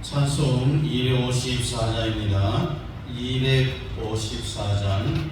찬송 254장입니다. 254장.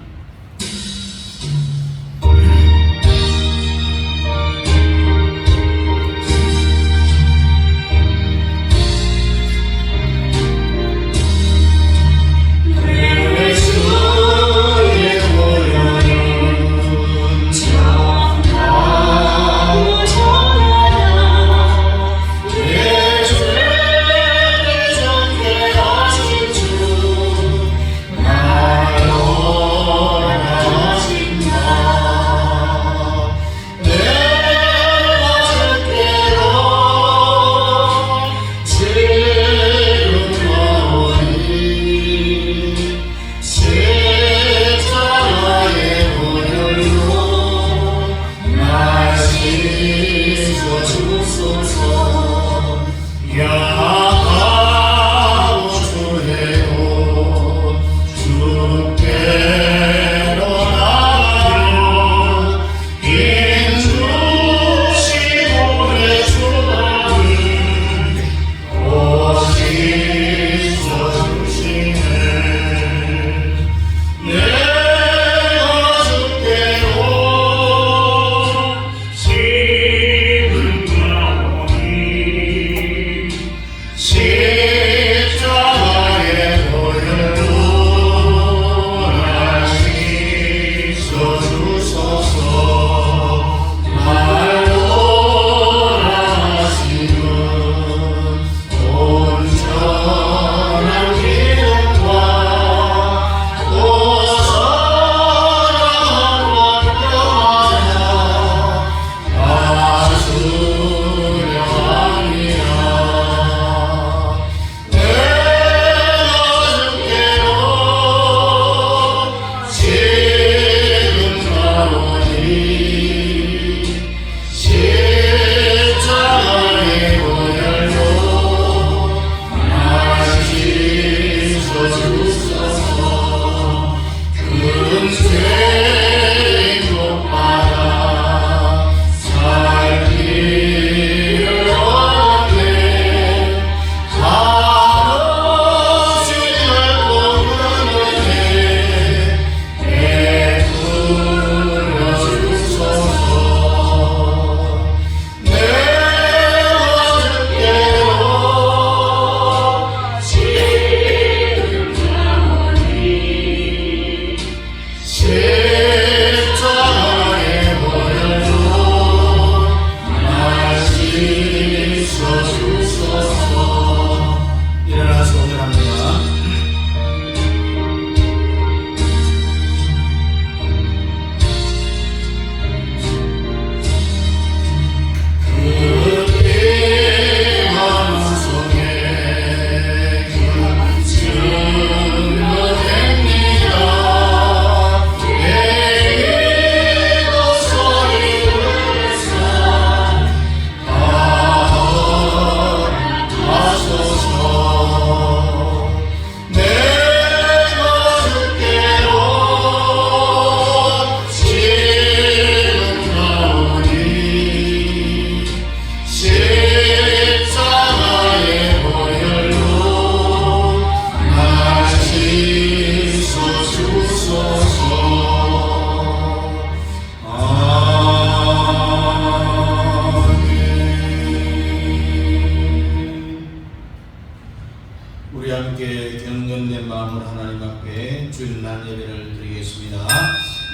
우리 함께 경건된 마음으로 하나님 앞에 주일날 예배를 드리겠습니다.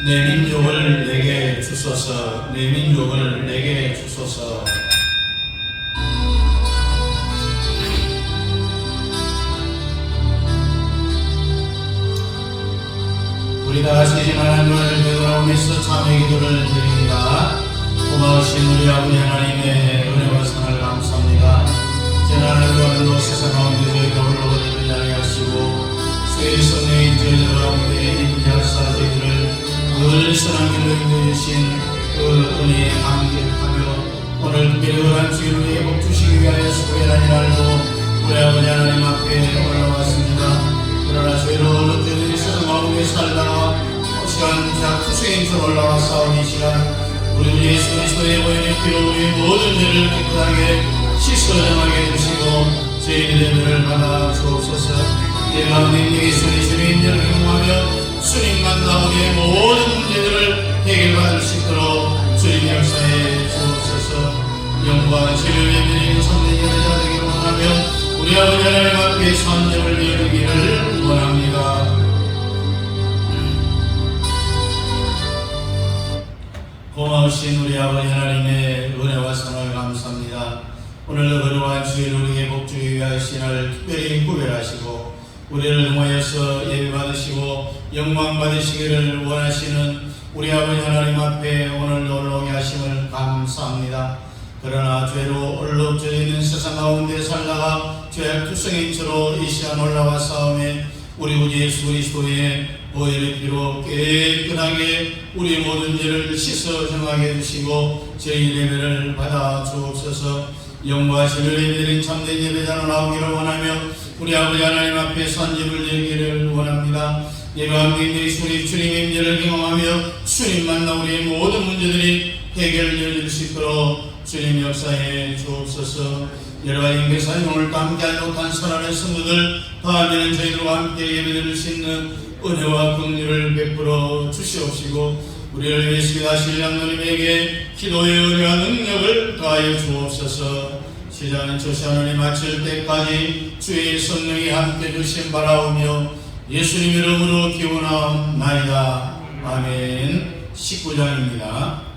내 민족을 내게 주소서, 내 민족을 내게 주소서. 우리 다같이 하나님을 되돌아오면서 참회 기도를 드립니다. 고마우신 우리 아버지 하나님의 은혜와 사랑을 감사합니다. 재난을 세상 가운데 저희가 흘러가지 않게 하시고 수혜의 선내인 저희들 가운데 인자사 저희들을 늘 선한 길로 인도해주신 그 은혜에 감격하며 오늘 특별히 그러한 주일을 회복 주시기 위하여 수고하는 날도 우리 아버지 하나님 앞에 올라왔습니다. 그러나 저희를 어느 세상 가운데 살다가 시간 자 투수인처럼 올라와서 이 시간 우리 예수 그리스도의 보혈의 피로 우리 모든 죄를 깨끗하게 씻어정하게 해주시고 저희 주의 예배를 받아 주옵소서. 예배와 능력이 주님을 경험하며 주님만 나오게 모든 문제들을 해결받을 수 있도록 주님 역사에 주옵소서. 영광 주를 예배드리는 참된 예배자 되기를 원하며 우리 아버지 하나님 앞에 선점을 이루기를 원합니다. 고마우신 우리 아버지 하나님의 은혜와 사랑을 감사합니다. 오늘도 그러한 주일 우리에게 복주기 위하신 날 특별히 구별하시고 우리를 모여서 예배 받으시고 영광 받으시기를 원하시는 우리 아버지 하나님 앞에 오늘 놀러오게 하심을 감사합니다. 그러나 죄로 얼룩져 있는 세상 가운데 살다가 죄악투성인 채로 이 시간 올라와 싸움에 우리 구 예수 그리스도의 보혈의 피로 깨끗하게 우리 모든 죄를 씻어 정하게 해주시고 저희 예배를 받아 주옵소서. 영과 진리를 예배드린 참된 예배자로 나오기를 원하며 우리 아버지 하나님 앞에 선집을 드리기를 원합니다. 예배와 함께 주님의 임재를 경험하며 주님 만나 우리의 모든 문제들이 해결될 수 있도록 주님 역사에 주옵소서. 여러 가지 인계사에 오늘 함께하지 못한 선한의 성도들 다음에는 저희들과 함께 예배드릴 수 있는 은혜와 긍휼을 베풀어 주시옵시고 우리를 위해 기도하실 양노님에게 기도의 은혜와 능력을 더하여 주옵소서. 시작은 저 시간을 마칠 때까지 주의 성령이 함께 주심 바라오며 예수님 이름으로 기원하옵나이다. 아멘. 19장입니다.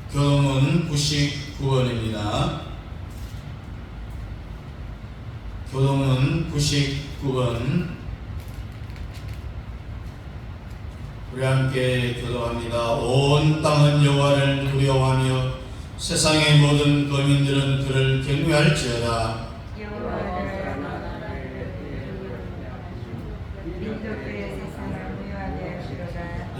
교동은 99번입니다. 교동은 99번. 우리 함께 교도합니다. 온 땅은 여호와를 두려워하며 세상의 모든 거민들은 그를 경외할지어다.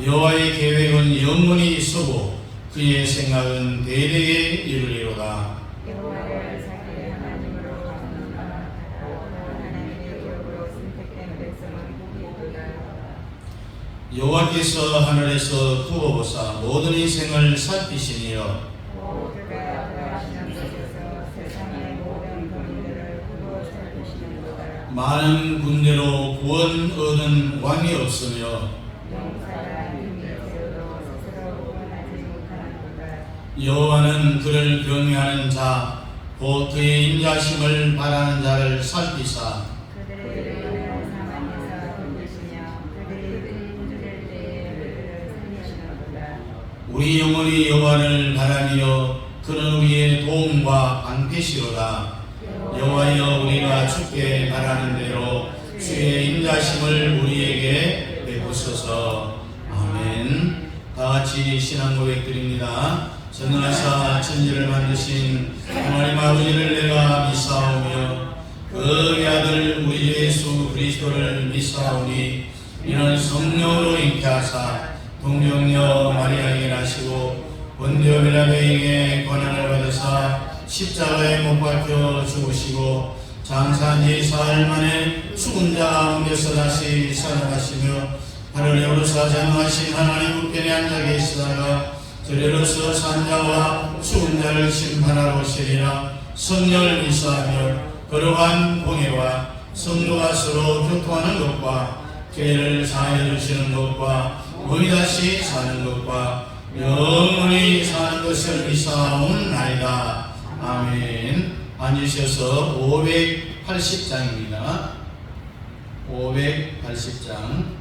여호와의 계획은 영원히 있어고 그의 생각은 대대에 이르리로다. 여호와를 자기의 하나님으로 거느나 하나님의 기업으로 선택된 백성은 복이 있도다. 여호와께서 하늘에서 두어보사 모든 인생을 살피시니여 그가 구하시는 곳에서 세상의 모든 거민들을 구워 살피시는도다. 많은 군대로 구원 얻은 왕이 없으며 용사가 힘이 세워도 스스로 구원하지 못하는도다. 여호와는 그를 경외하는 자, 곧 그의 인자심을 바라는 자를 살피사 그들의 영을 사망에서 건지시며 그들이 군주될 때에 그들을 살리시는도다. 우리 영혼이 여호와를 바라며 그는 우리의 도움과 방패시로다. 여호와여 우리가 주께 바라는 대로 주의 인자심을 우리에게 베푸소서. 아멘. 같이 신앙 고백드립니다. 전능하사 천지를 만드신 하나님 아버지를 내가 믿사오며 그 아들 우리 주 예수 그리스도를 믿사오니 이는 성령으로 잉태하사 동정녀 마리아에게 나시고 본디오 빌라도에게 고난을 받으사 십자가에 못 박혀 죽으시고 장사한 지 사흘 만에 죽은 자 가운데서 다시 살아나시며 하늘에 오르사 전능하신 하나님 우편에 앉아 계시다가 들에로서 산자와 죽은 자를 심판하러 오시리라. 성령을 믿사하며 거룩한 공예와 성도가 서로 교통하는 것과 죄를 사하여 주시는 것과 몸이 다시 사는 것과 영원히 사는 것을 믿사옵나이다. 아멘. 앉으셔서 580장입니다. 580장.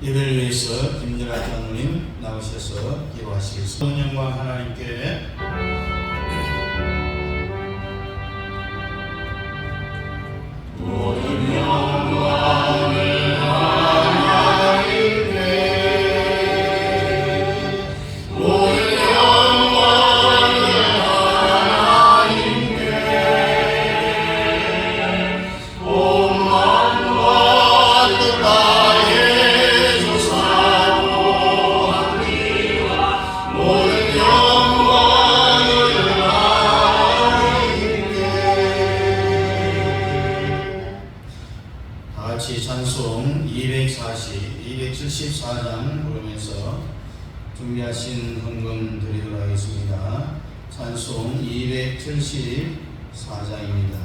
예배를 위해서 김정아 장로님 나오셔서 기도하시겠습니다. 성령과 하나님께 모든 영광을 하나님께 모든 영광을 하나님께 온 만과 뜻하에 모든 영광을 하나님께. 다같이 찬송 274장 부르면서 준비하신 헌금 드리도록 하겠습니다. 찬송 274장입니다.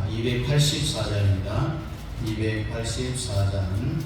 284장입니다. 284장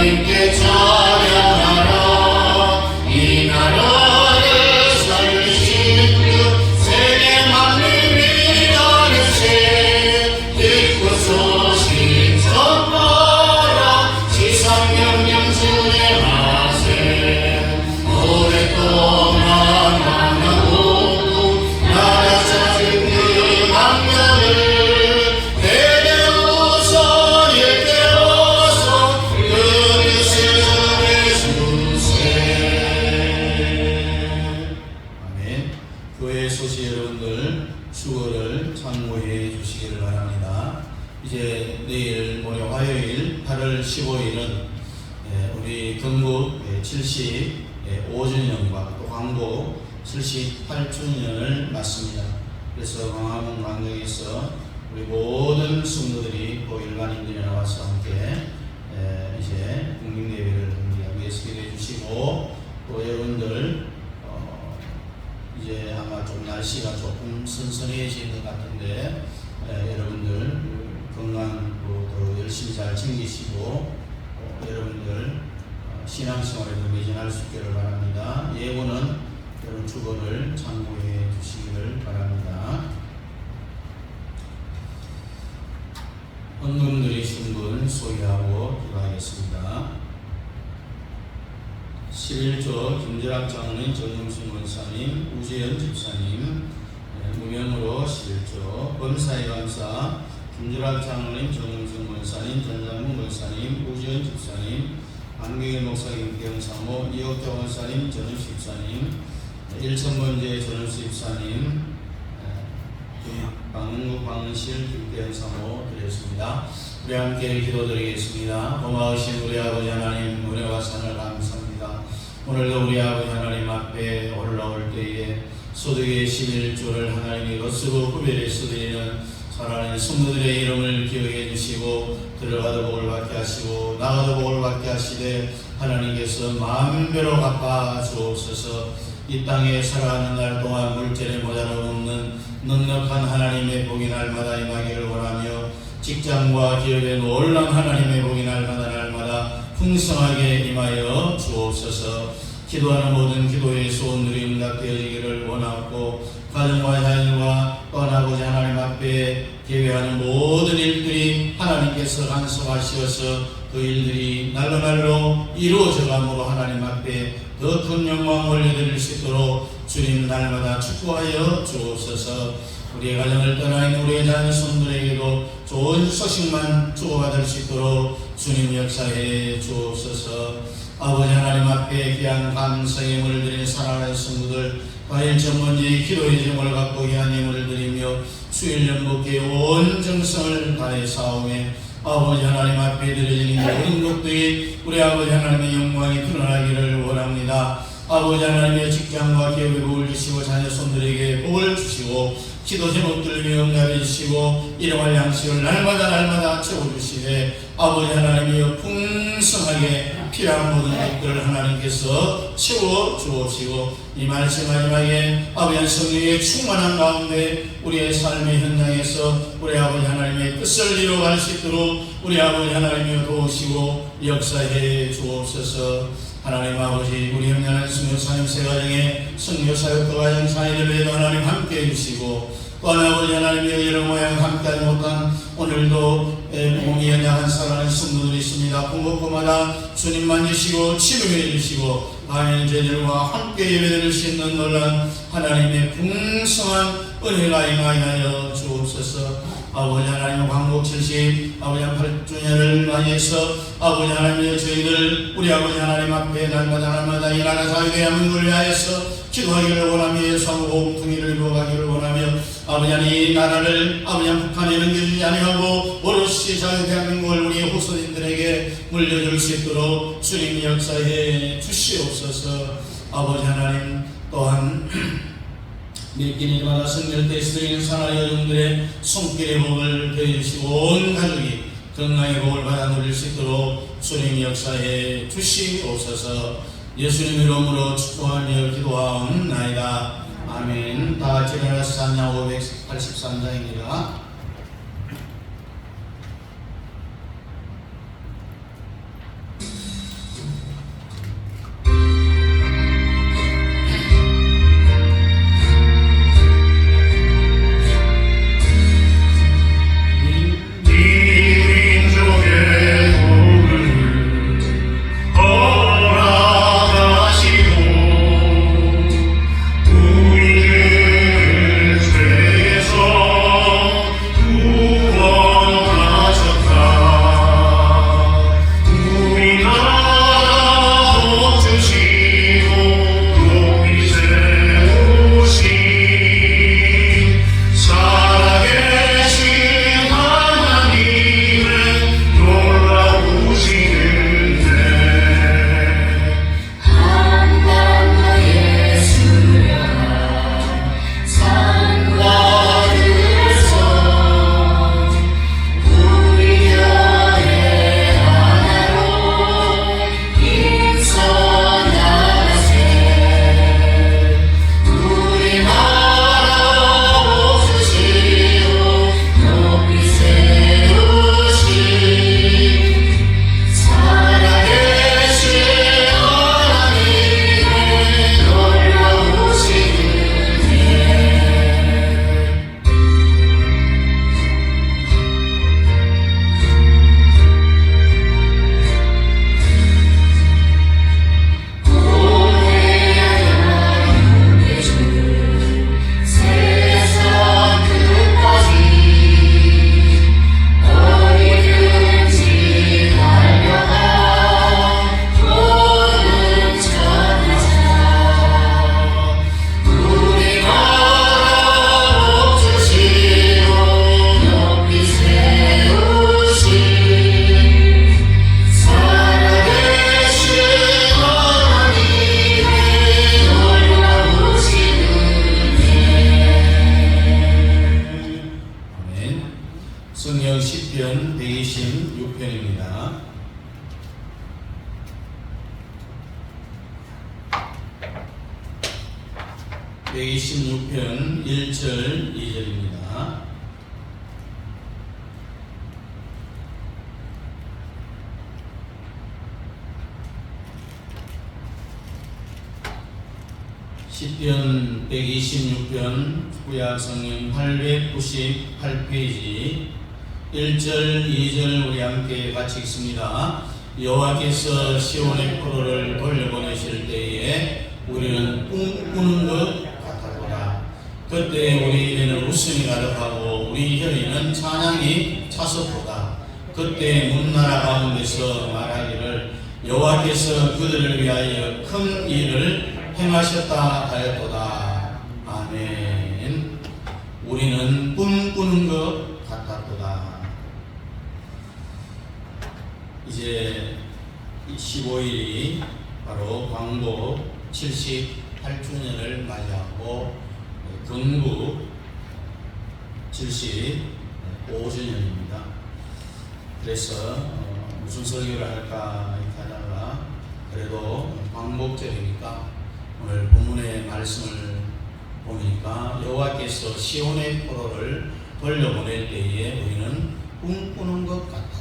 하나님께 찬양하라. 이 나라를 살리신 주 세계 만민이 다르세. 듣고 소식 전하라. 지상 명령 수행하세. 오랫동안 만나고 나라 찾은 그 강렬을 대대우선 일깨워서 그 뜻을 전해주세. 아멘. 교회 소식 여러분들 수고를 참고해 주시기를 바랍니다. 이제 내일 모레 화요일 8월 15일은 우리 건국 75주년과 또 광복 78주년을 맞습니다. 그래서 광화문 광장에서 우리 모든 성도들이 또 일반인들이 나와서 함께 이제 국민예배를 위해서 기도해 주시고, 또 여러분들 이제 아마 좀 날씨가 조금 선선해진 것 같은데 여러분들 건강으로 더 열심히 잘 챙기시고 여러분들 신앙생활에도 매진할 수 있기를 바랍니다. 예고는 여러분 주거를 참고해 주시기를 바랍니다. 헌금 드리신 분 소개하고 기도하겠습니다. 11조 김재락 장로님, 정영순 권사님, 우재현 집사님, 무명으로 11조 범사의 감사 김재락 장로님, 정영순 권사님, 전장문 권사님, 우재현 집사님, 안경일 목사님, 경사모, 이옥자 권사님, 전우수 집사님, 일천번제 전우수 집사님, 방문국 방문실 김대현 사모 드렸습니다. 우리 함께 기도드리겠습니다. 고마우신 우리 아버지 하나님, 은혜와 산을 감사합니다. 오늘도 우리 아버지 하나님 앞에 올라올 때에 소득의 11조를 하나님의 것으로 구별해서 드리는 사랑하는 성도들의 이름을 기억해 주시고 들어가도 복을 받게 하시고 나가도 복을 받게 하시되 하나님께서 만배로 갚아 주옵소서. 이 땅에 살아가는 날 동안 물질에 모자라없는 넉넉한 하나님의 복이 날마다 임하기를 원하며 직장과 기업에 놀란 하나님의 복이 날마다 풍성하게 임하여 주옵소서. 기도하는 모든 기도의 소원들이 응답되어지기를 원하고 가정과 자녀와 떠나고자 하나님 앞에 계획하는 모든 일들이 하나님께서 간섭하시어서 그 일들이 날로 이루어져감으로 하나님 앞에 더 큰 영광 올려드릴 수 있도록 주님 날마다 축복하여 주옵소서. 우리의 가정을 떠나 있는 우리의 자녀 손들에게도 좋은 소식만 주고받을 수 있도록 주님 역사해 주옵소서. 아버지 하나님 앞에 귀한 감사의 예물을 드리는 사랑하는 성도들, 과일 전문지 기도의 제목을 갖고 귀한 예물을 드리며 수일 연복의 온 정성을 다해 싸우며 아버지 하나님 앞에 드려지는 모든 것들이 우리 아버지 하나님의 영광이 드러나기를 원합니다. 아버지 하나님의 직장과 기업에 복을 주시고 자녀 손들에게 복을 주시고 기도 제목들을 위해 응답해 주시고 일용할 양식을 날마다 채워주시되 아버지 하나님이여 풍성하게 필요한 모든 것들을 하나님께서 채워 주옵시고 이 말씀 마지막에 아버지 성령의 충만한 가운데 우리의 삶의 현장에서 우리 아버지 하나님의 뜻을 이루어갈 수 있도록 우리 아버지 하나님이여 도우시고 역사해 주옵소서. 하나님 아버지 우리 형제는 성교사님 세가정에 성교사역과 가정 사이들에도 하나님 함께해 주시고 또 아버지 하나님의 여러 모양 함께하지 못한 오늘도 몸이 연약한 사랑하는 성도들이 있습니다. 공복마다 주님만 주시고 치료해 주시고 아멘 제들과 함께 예배드릴 수 있는 놀란 하나님의 풍성한 은혜가 임하여 주옵소서. 아버지 하나님 광복 70 아버지 8주년을 맞이해서 아버지 하나님의 저희들 우리 아버지 하나님 앞에 날마다 이 나라 사회 대한민국을 위하여서 기도하기를 원하며 예수하고 복통일을 이루어가기를 원하며 아버지 하나님 이 나라를 아버지 하나님 북한에 넘겨주지 아니하고 오롯이 자유 대한민국을 우리 후손인들에게 물려줄 수 있도록 주님 역사해 주시옵소서. 아버지 하나님 또한 밀기니마다 성결때 쓰이는 사나이 여종들의 손길의 복을 더해주시고 온 가족이 건강의 복을 받아 누릴 수 있도록 주님 역사해 주시옵소서. 예수님 이름으로 축복하며 기도하옵나이다. 아멘. 다 같이 일어나서 찬양 583장입니다. 126편 1절 2절입니다. 시편 126편 구약성경 898페이지 1절 2절 우리 함께 같이 읽습니다. 여호와께서 시온의 포로를 돌려보내실 때에 우리는 꿈꾸는 것 같았도다. 그때 우리 입에는 웃음이 가득하고 우리 혀에는 찬양이 차섰도다. 그때 문나라 가운데서 말하기를 여호와께서 그들을 위하여 큰 일을 행하셨다 하였도다. 아멘. 우리는 꿈꾸는 것 같았도다. 이제 15일이 바로 광복 78주년을 맞이하고 건국 75주년입니다. 그래서 무슨 설교를 할까 이렇게 하다가 그래도 광복절이니까 오늘 본문의 말씀을 보니까 여호와께서 시온의 포로를 돌려보낼 때에 우리는 꿈꾸는 것 같았다.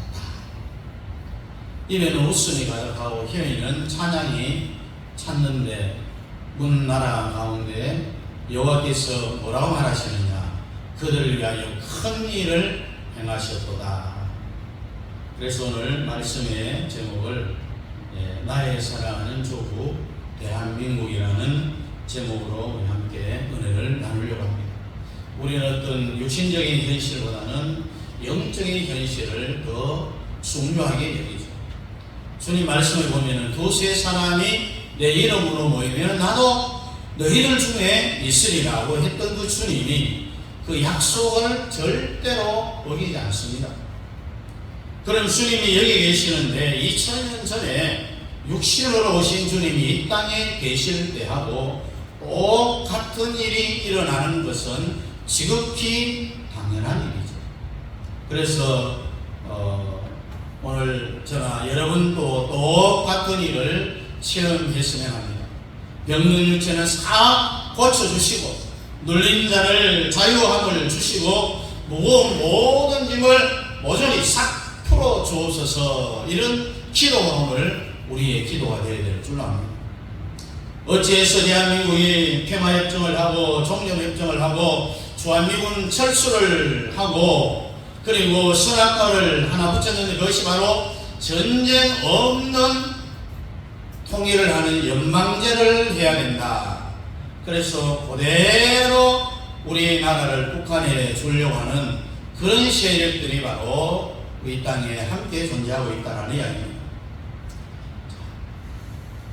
입에는 웃음이 가득하고 혀에는 찬양이 찼는데 문나라 가운데 여호와께서 뭐라고 말하시느냐? 그들을 위하여 큰 일을 행하셨도다. 그래서 오늘 말씀의 제목을 나의 사랑하는 조국 대한민국이라는 제목으로 우리 함께 은혜를 나누려고 합니다. 우리는 어떤 육신적인 현실보다는 영적인 현실을 더 중요하게 여기죠. 주님 말씀을 보면은 두세 사람이 내 이름으로 모이면 나도 너희들 중에 있으리라고 했던 그 주님이 그 약속을 절대로 어기지 않습니다. 그럼 주님이 여기 계시는데 2000년 전에 육신으로 오신 주님이 이 땅에 계실 때하고 똑같은 일이 일어나는 것은 지극히 당연한 일이죠. 그래서 오늘 저나 여러분도 똑같은 일을 체험했으면 합니다. 병든 육체는 싹 고쳐주시고 눌린 자를 자유함을 주시고 무거운 모든 짐을 모조리 싹 풀어주옵소서. 이런 기도가 오늘 우리의 기도가 되어야 될 줄 압니다. 어찌해서 대한민국이 평화협정을 하고 종전협정을 하고 주한미군 철수를 하고 그리고 선악과를 하나 붙였는데 그것이 바로 전쟁 없는 통일을 하는 연방제를 해야 된다. 그래서 그대로 우리나라를 북한에 주려고 하는 그런 세력들이 바로 이 땅에 함께 존재하고 있다는 이야기입니다.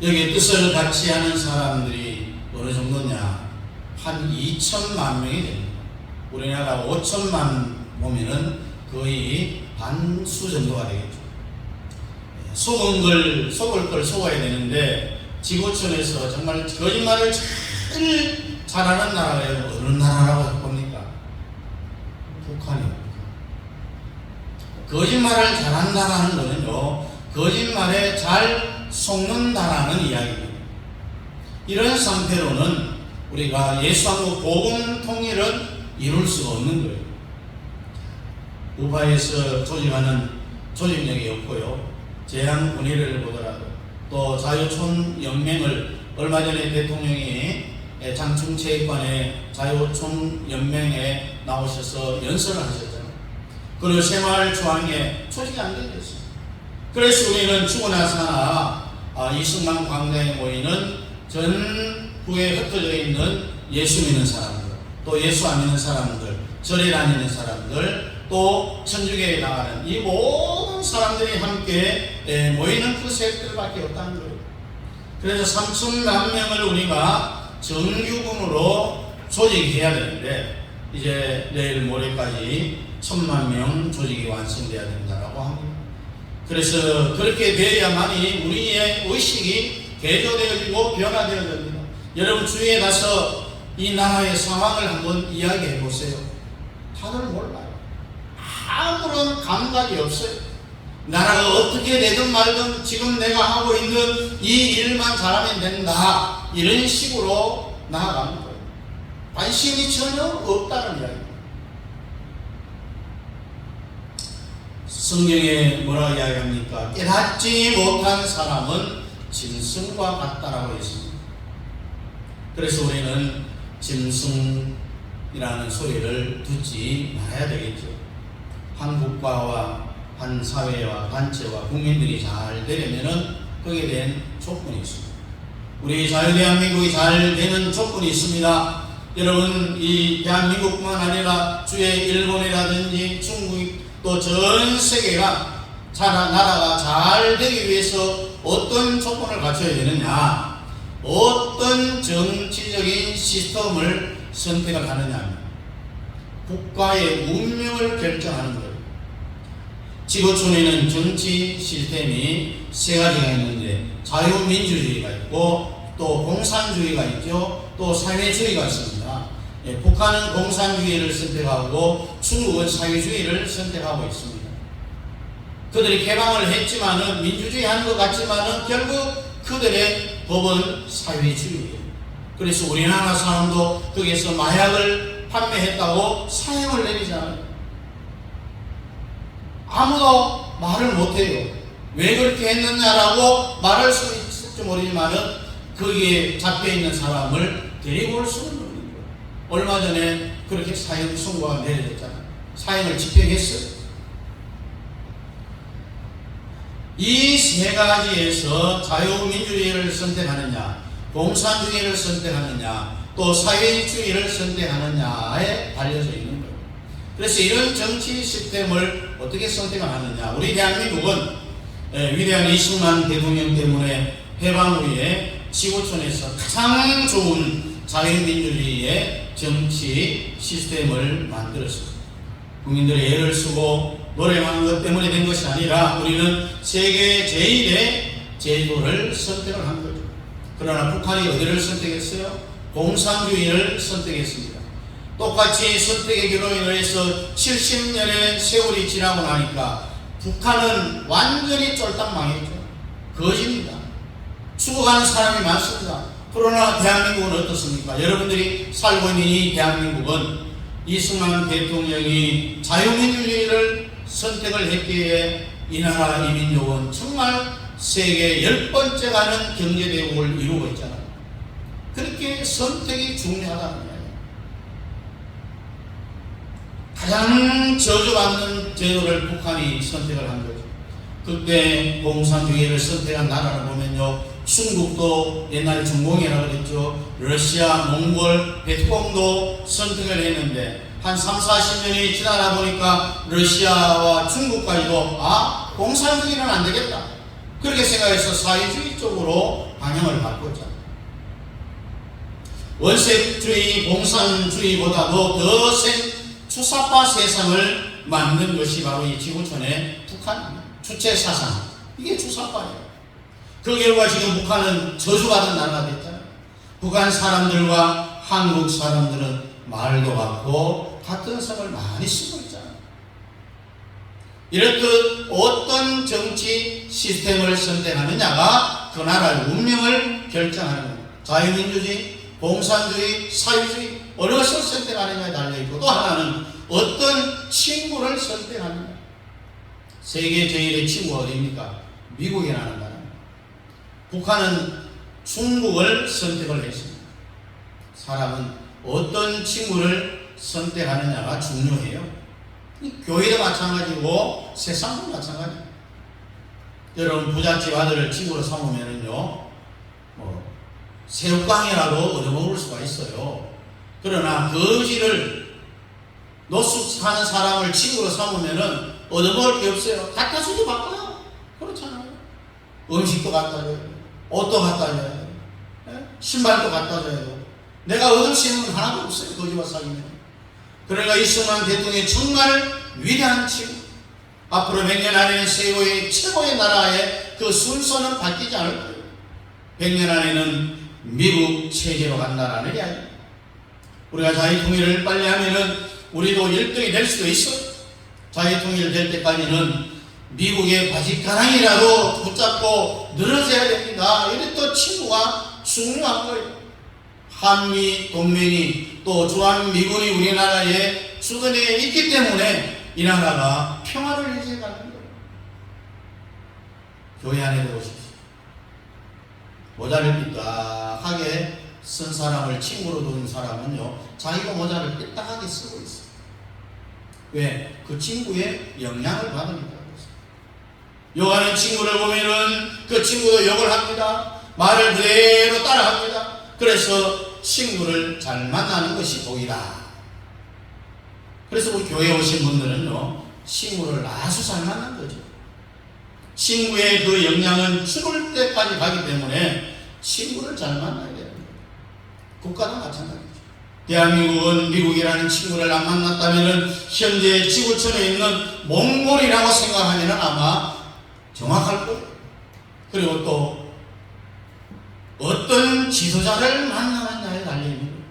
여기 뜻을 같이 하는 사람들이 어느 정도냐? 한 2천만 명이 됩니다. 우리나라 5천만 보면은 거의 반수 정도가 되겠죠. 속을 걸 속아야 되는데 지구촌에서 정말 거짓말을 제일 잘하는 나라가 어느 나라라고 봅니까? 북한입니다. 거짓말을 잘한다는 거는요, 거짓말에 잘 속는다라는 이야기입니다. 이런 상태로는 우리가 예수하고 복음 통일은 이룰 수가 없는 거예요. 우파에서 조직하는 조직력이 없고요. 재향군의를 보더라도 또 자유촌연맹을 얼마 전에 대통령이 장충체육관에 자유촌연맹에 나오셔서 연설을 하셨잖아요. 그리고 생활중앙에 조직이 안 되었어요. 그래서 우리는 죽으나 사나 이승만 광장에 모이는 전국에 흩어져 있는 예수 믿는 사람들, 또 예수 안 믿는 사람들, 절에 다니는 사람들, 또 천주교에 나가는 이 모든 사람들이 함께 모이는 그 세력들밖에 없다는 거예요. 그래서 3천만 명을 우리가 정규군으로 조직해야 되는데 이제 내일 모레까지 1,000만 명 조직이 완성돼야 된다라고 합니다. 그래서 그렇게 되어야만이 우리의 의식이 개조되어지고 변화되어집니다. 여러분 주위에 가서 이 나라의 상황을 한번 이야기해 보세요. 다들 몰라요. 아무런 감각이 없어요. 나라가 어떻게 되든 말든 지금 내가 하고 있는 이 일만 잘하면 된다, 이런 식으로 나아가는 거예요. 관심이 전혀 없다는 이야기입니다. 성경에 뭐라고 이야기합니까? 깨닫지 못한 사람은 짐승과 같다라고 했습니다. 그래서 우리는 짐승이라는 소리를 듣지 말아야 되겠죠. 한 국가와 한 사회와 단체와 국민들이 잘 되려면은 거기에 대한 조건이 있습니다. 우리 자유대한민국이 잘 되는 조건이 있습니다. 여러분, 이 대한민국뿐만 아니라 주의 일본이라든지 중국 또 전 세계가 나라가 잘 되기 위해서 어떤 조건을 갖춰야 되느냐, 어떤 정치적인 시스템을 선택을 하느냐, 국가의 운명을 결정하는 거예요. 지구촌에는 정치 시스템이 세 가지가 있는데 자유민주주의가 있고 또 공산주의가 있죠. 또 사회주의가 있습니다. 북한은 공산주의를 선택하고 중국은 사회주의를 선택하고 있습니다. 그들이 개방을 했지만은 민주주의 하는 것 같지만은 결국 그들의 법은 사회주의예요. 그래서 우리나라 사람도 거기에서 마약을 판매했다고 사형을 내리잖아요. 아무도 말을 못해요. 왜 그렇게 했느냐라고 말할 수 있을지 모르지만은 거기에 잡혀있는 사람을 데리고 올 수는 없는 거예요. 얼마 전에 그렇게 사형 선고가 내려졌잖아요. 사형을 집행했어요. 이 세 가지에서 자유민주주의를 선택하느냐, 공산주의를 선택하느냐, 또 사회주의를 선택하느냐에 달려져 있는 거예요. 그래서 이런 정치 시스템을 어떻게 선택을 하느냐. 우리 대한민국은 위대한 이승만 대통령 때문에 해방 후에 지구촌에서 가장 좋은 자유민주주의의 정치 시스템을 만들었습니다. 국민들의 애를 쓰고 노력하는 것 때문에 된 것이 아니라 우리는 세계 제1의 제도를 선택을 한 거죠. 그러나 북한이 어디를 선택했어요? 공산주의를 선택했습니다. 똑같이 선택의 기로에 의해서 70년의 세월이 지나고 나니까 북한은 완전히 쫄딱 망했죠. 거짓입니다. 죽어가는 사람이 많습니다. 그러나 대한민국은 어떻습니까? 여러분들이 살고 있는 이 대한민국은 이승만 대통령이 자유민주주의를 선택을 했기에 이 나라 이 민족은 정말 세계 10번째 가는 경제대국을 이루고 있잖아요. 그렇게 선택이 중요하다는 거예요. 가장 저주받는 제도를 북한이 선택을 한 거죠. 그때 공산주의를 선택한 나라를 보면요, 중국도 옛날에 중공이라고 그랬죠. 러시아, 몽골, 베트콩도 선택을 했는데 한 30-40년이 지나다 보니까 러시아와 중국까지도 공산주의는 안 되겠다, 그렇게 생각해서 사회주의 쪽으로 방향을 바꿨잖아요. 원색주의, 공산주의보다도 더 센 주사파 세상을 만든 것이 바로 이 지구촌의 북한 주체 사상, 이게 주사파예요. 그 결과 지금 북한은 저주받은 나라가 됐잖아요. 북한 사람들과 한국 사람들은 말도 같고 같은 성을 많이 쓰고 있잖아요. 이렇듯 어떤 정치 시스템을 선택하느냐가 그 나라의 운명을 결정하는 겁니다. 자유민주주의, 공산주의, 사회주의, 어느 것을 선택하느냐에 달려있고, 또 하나는 어떤 친구를 선택하느냐. 세계 제1의 친구가 어디입니까? 미국이라는 나라. 북한은 중국을 선택을 했습니다. 사람은 어떤 친구를 선택하느냐가 중요해요. 교회도 마찬가지고 세상도 마찬가지예요. 여러분, 부잣집 아들을 친구로 삼으면은요, 새우깡이라도 얻어먹을 수가 있어요. 그러나 거지를 노숙 하는 사람을 친구로 삼으면은 얻어먹을 게 없어요. 갖다 주지 바꿔요. 그렇잖아요. 음식도 갖다 줘요. 옷도 갖다 줘요. 신발도 갖다 줘요. 내가 얻을 수 있는 건 하나도 없어요. 거지와 사귀면. 그러니까 이승만 대통령이 정말 위대한 친구. 앞으로 100년 안에는 세계의 최고의 나라의 그 순서는 바뀌지 않을 거예요. 100년 안에는 미국 체제로 간다라는 이야기. 우리가 자유통일을 빨리 하면은 우리도 1등이 될 수도 있어요. 자유통일 될 때까지는 미국의 바지가랑이라도 붙잡고 늘어져야 됩니다. 이래 또 친구가 중요한 거예요. 한미 동맹이 또 주한미군이 우리나라에 주둔해 있기 때문에 이 나라가 평화를 유지해가는 거예요. 교회 안에 들어오십시오. 모자를 삐딱하게 쓴 사람을 친구로 둔 사람은요, 자기가 모자를 삐딱하게 쓰고 있어요. 왜? 그 친구의 영향을 받으니까. 욕하는 친구를 보면은 그 친구도 욕을 합니다. 말을 그대로 따라합니다. 그래서 친구를 잘 만나는 것이 복이다. 그래서 우리 교회에 오신 분들은요, 친구를 아주 잘 만난 거죠. 친구의 그 영향은 죽을 때까지 가기 때문에 친구를 잘 만나야 돼요. 국가도 마찬가지죠. 대한민국은 미국이라는 친구를 안 만났다면 현재 지구촌에 있는 몽골이라고 생각하면 아마 정확할 거예요. 그리고 또 어떤 지도자를 만나느냐에 달려있는 거예요.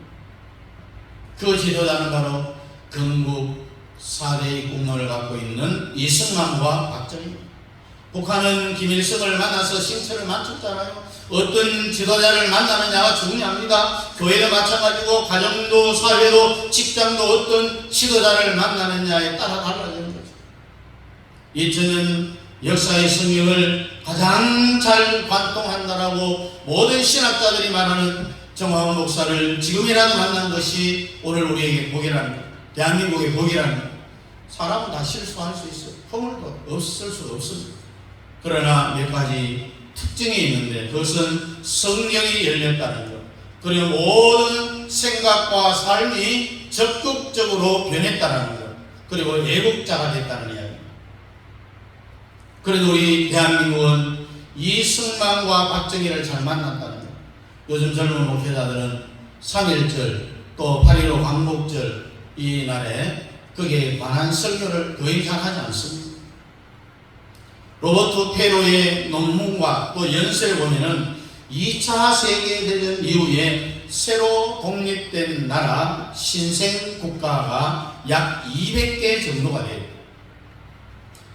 그 지도자는 바로 건국 4대의 공로를 갖고 있는 이승만과 박정희. 북한은 김일성을 만나서 신체를 맞췄잖아요. 어떤 지도자를 만나느냐가 중요합니다. 교회도 마찬가지고 가정도 사회도 직장도 어떤 지도자를 만나느냐에 따라 달라지는 거죠. 2000년 역사의 성경을 가장 잘 관통한다라고 모든 신학자들이 말하는 정화훈 목사를 지금이라도 만난 것이 오늘 우리에게 복이라는 것, 대한민국의 복이라는 것. 사람은 다 실수할 수 있어요. 허물도 없을 수 없습니다. 그러나 몇 가지 특징이 있는데 그것은 성경이 열렸다는 것, 그리고 모든 생각과 삶이 적극적으로 변했다는 것, 그리고 애국자가 됐다는 이야기. 그래도 우리 대한민국은 이승만과 박정희를 잘 만났다는 것. 요즘 젊은 목회자들은 3.1절 또 8.15 광복절 이 날에 거기에 관한 설교를 거의 잘 하지 않습니다. 로버트 페로의 논문과 또 연설을 보면은 2차 세계대전 이후에 새로 독립된 나라 신생국가가 약 200개 정도가 돼요.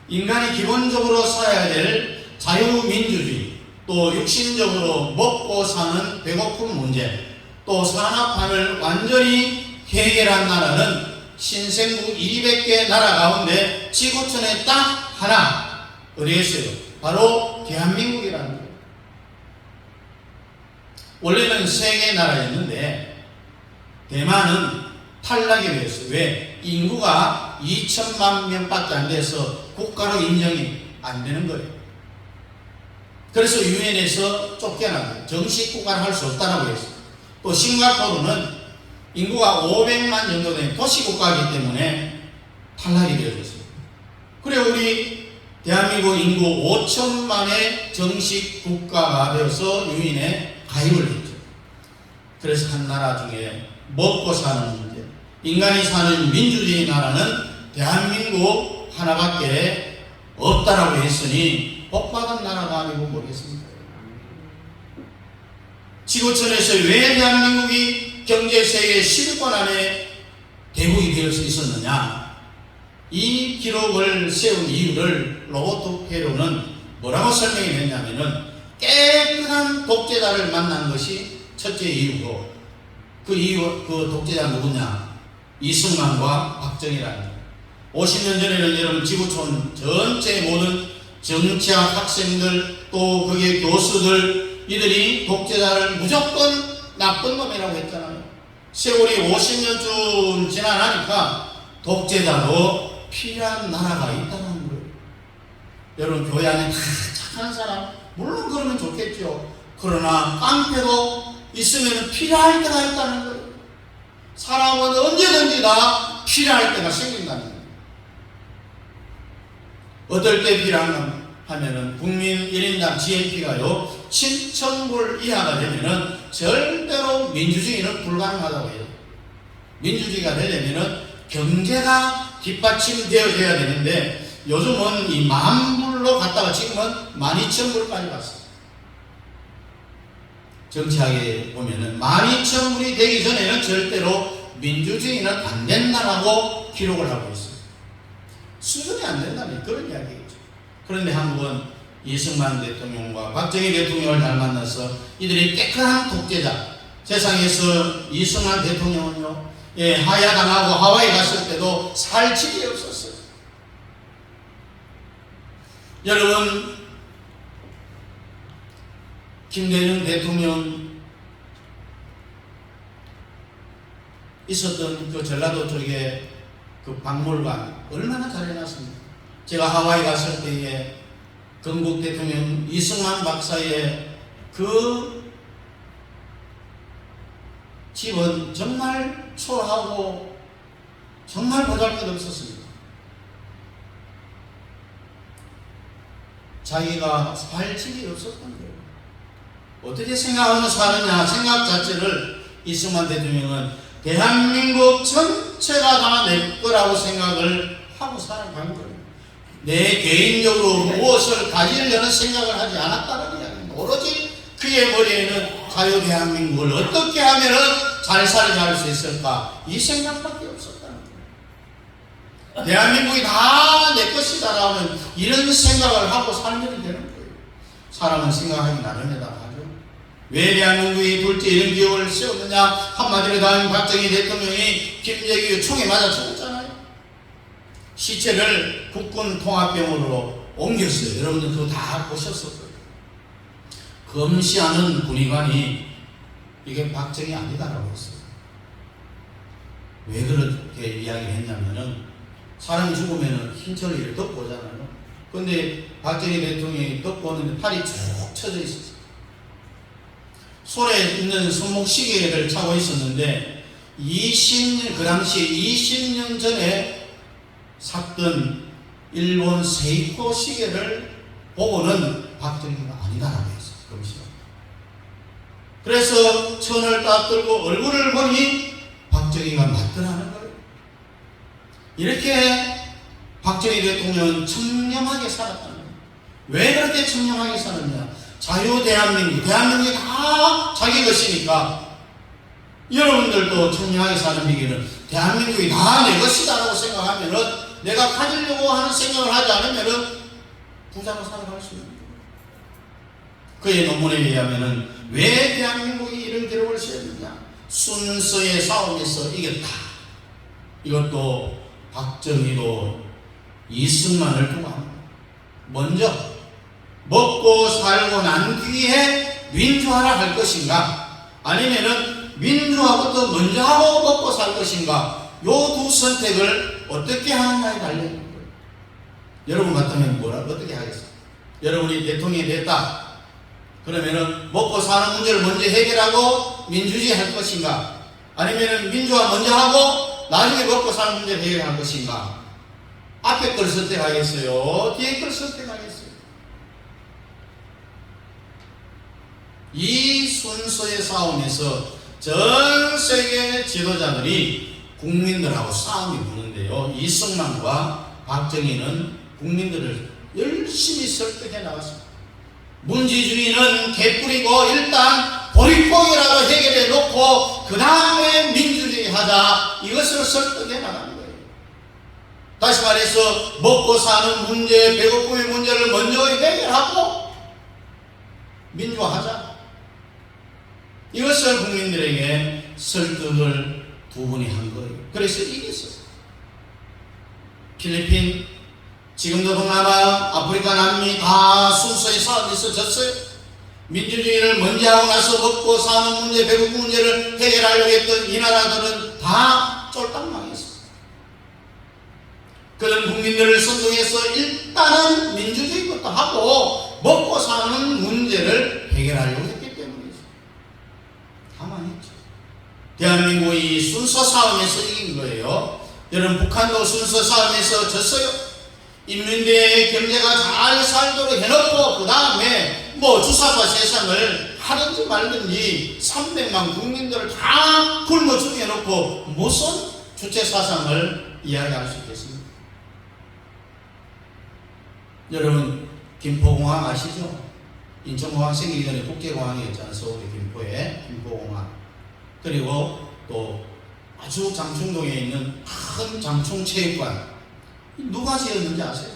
인간이 기본적으로 살아야 될 자유민주주의, 또 육신적으로 먹고 사는 배고픈 문제, 또 산업화를 완전히 해결한 나라는 신생국 200개 나라 가운데 지구촌에 딱 하나 어디에 있어요? 바로 대한민국이라는 거예요. 원래는 세 개 나라였는데 대만은 탈락이 되었어요. 왜? 인구가 2천만 명밖에 안 돼서 국가로 인정이 안 되는 거예요. 그래서 유엔에서 쫓겨나고 정식 국가를 할 수 없다라고 했어요. 또 싱가포르는 인구가 500만 정도 된 도시국가이기 때문에 탈락이 되어졌어요. 그리고 우리 대한민국 인구 5천만의 정식 국가가 되어서 유엔에 가입을 했죠. 그래서 한 나라 중에 먹고 사는 문제, 인간이 사는 민주주의 나라는 대한민국 하나밖에 없다라고 했으니 복받은 나라가 아니고 모르겠습니까? 지구촌에서 왜 대한민국이 경제세계 10위권 안에 대국이 될 수 있었느냐? 이 기록을 세운 이유를 로버트 페로는 뭐라고 설명을 했냐면은 깨끗한 독재자를 만난 것이 첫째 이유고, 그 독재자 누구냐? 이승만과 박정희라는 거예요. 50년 전에는 여러분 지구촌 전체 모든 정치학 학생들 또 거기에 교수들 이들이 독재자를 무조건 나쁜 놈이라고 했잖아요. 세월이 50년쯤 지나니까 독재자도 필요한 나라가 있다는 거예요. 여러분 교회 안에 다 착한 사람 물론 그러면 좋겠죠. 그러나 깡패도 있으면 필요할 때가 있다는 거예요. 사람은 언제든지 다 필요할 때가 생긴다는 거예요. 어떨 때 필요한가 하면은 국민 1인당 GNP가요 7,000불 이하가 되면은 절대로 민주주의는 불가능하다고 해요. 민주주의가 되려면은 경제가 뒷받침되어져야 되는데 요즘은 이 10,000불로 갔다가 지금은 12,000불까지 갔어요. 정치학에 보면은 12,000불이 되기 전에는 절대로 민주주의는 안 된다라고 기록을 하고 있어요. 수준이 안 된다는 그런 이야기겠죠. 그런데 한국은 이승만 대통령과 박정희 대통령을 잘 만나서 이들이 깨끗한 독재자, 세상에서 이승만 대통령은요, 하야당하고 하와이 갔을 때도 살 집이 없었어요. 여러분, 김대중 대통령 있었던 그 전라도 쪽에 그 박물관 얼마나 잘 해놨습니까? 제가 하와이 갔을 때에 건국 대통령 이승만 박사의 그 집은 정말 초라하고 정말 보잘것없었습니다. 자기가 살 집이 없었던 거예요. 어떻게 생각하며 사느냐 생각 자체를 이승만 대통령은 대한민국 전체가 다 내 거라고 생각을 하고 살아간 거예요. 내 개인적으로 무엇을 가지려는 생각을 하지 않았다는 이야기입니다. 오로지 그의 머리에는 자유 대한민국을 어떻게 하면 잘 살게 할 수 있을까, 이 생각밖에 없었다는 거예요. 대한민국이 다 내 것이다라는 이런 생각을 하고 살면 되는 거예요. 사람은 생각하기 나름이다 하죠. 왜 대한민국이 둘째 이런 기업을 세웠느냐? 한마디로 다음 박정희 대통령이 김재규 총에 맞아 죽었잖아요. 시체를 국군 통합병으로 옮겼어요. 여러분들 그거 다 보셨을 거예요. 검시하는 군의관이 이게 박정희 아니다라고 했어요. 왜 그렇게 이야기를 했냐면은 사람이 죽으면은 흰철이를 덮고 오잖아요. 근데 박정희 대통령이 덮고 오는데 팔이 쭉 쳐져 있었어요. 손에 있는 손목시계를 차고 있었는데 그 당시에 20년 전에 샀던 일본 세이코 시계를 보고는 박정희가 아니다라고 했어요. 검시가. 그래서 천을 딱 들고 얼굴을 보니 박정희가 맞더라는 거예요. 이렇게 박정희 대통령은 청렴하게 살았다는 거예요. 왜 그렇게 청렴하게 살았냐? 자유 대한민국이 다 자기 것이니까 여러분들도 청렴하게 사는 비결은 대한민국이 다 내 것이다라고 생각하면은, 내가 가지려고 하는 생각을 하지 않으면은 부자로 살아갈 수 있는 거예요. 그의 논문에 의하면은 왜 대한민국이 이런 기록을 세웠느냐? 순서의 싸움에서 이겼다. 이것도 박정희도 이승만을 두고 합니다. 먼저 먹고 살고 난 뒤에 민주화를 할 것인가, 아니면은 민주화부터 먼저 하고 먹고 살 것인가, 요 두 선택을 어떻게 하느냐에 달려있는 거예요. 여러분 같으면 어떻게 하겠어요? 여러분이 대통령이 됐다. 그러면은 먹고 사는 문제를 먼저 해결하고 민주주의 할 것인가, 아니면은 민주화 먼저 하고 나중에 먹고 사는 문제를 해결할 것인가? 앞에 걸 선택하겠어요? 뒤에 걸 선택하겠어요? 이 순서의 싸움에서 전 세계 지도자들이 국민들하고 싸움이 부는데요, 이승만과 박정희는 국민들을 열심히 설득해 나갔습니다. 문지주의는 개뿌리고 일단 보릿고기라도 해결해 놓고 그 다음에 민주주의 하자, 이것을 설득해 나가는 거예요. 다시 말해서 먹고 사는 문제, 배고픔의 문제를 먼저 해결하고 민주화하자, 이것을 국민들에게 설득을 두 분이 한 거예요. 그래서 이겼어요. 필리핀, 지금도 동남아, 아프리카, 남미 다 순서의 싸움에서 졌어요. 민주주의를 먼저 하고 나서 먹고 사는 문제, 배고픈 문제를 해결하려고 했던 이 나라들은 다 쫄딱 망했어요. 그런 국민들을 선동해서 일단은 민주주의부터 하고 먹고 사는 문제를 해결하려고 했기 때문이죠. 다 망했죠. 대한민국이 순서 싸움에서 이긴 거예요. 여러분, 북한도 순서 싸움에서 졌어요. 인민대의 경제가 잘 살도록 해놓고 그 다음에 주사파 세상을 하든지 말든지 300만 국민들을 다 굶어 죽여놓고 무슨 주체사상을 이야기할 수 있겠습니까? 여러분, 김포공항 아시죠? 인천공항 생기기 전에 국제공항이었잖아요. 서울의 김포에 김포공항. 그리고 또 아주 장충동에 있는 큰 장충체육관, 누가 지었는지 아세요?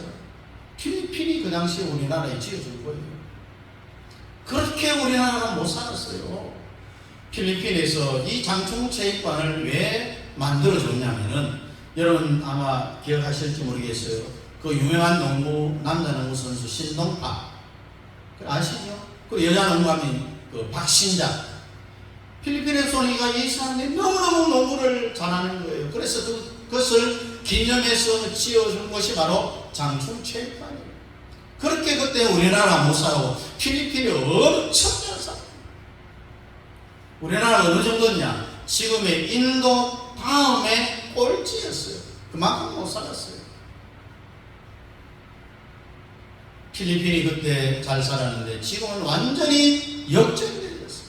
필리핀이 그 당시에 우리나라에 지어줄 거예요. 그렇게 우리나라가 못 살았어요. 필리핀에서 이 장충체육관을 왜 만들어줬냐면은, 여러분 아마 기억하실지 모르겠어요. 그 유명한 남자 농구 선수 신동파 아시죠? 그 여자 농구하면 그 박신자. 필리핀에서 오니까 이 사람이 너무너무 농구를 잘하는 거예요. 그래서 그것을 기념해서 지어준 것이 바로 장충체육관이에요. 그렇게 그때 우리나라 못 살고 필리핀이 엄청난 사람. 우리나라가 어느 정도냐? 지금의 인도 다음에 꼴찌였어요. 그만큼 못 살았어요. 필리핀이 그때 잘 살았는데 지금은 완전히 역전되었어요.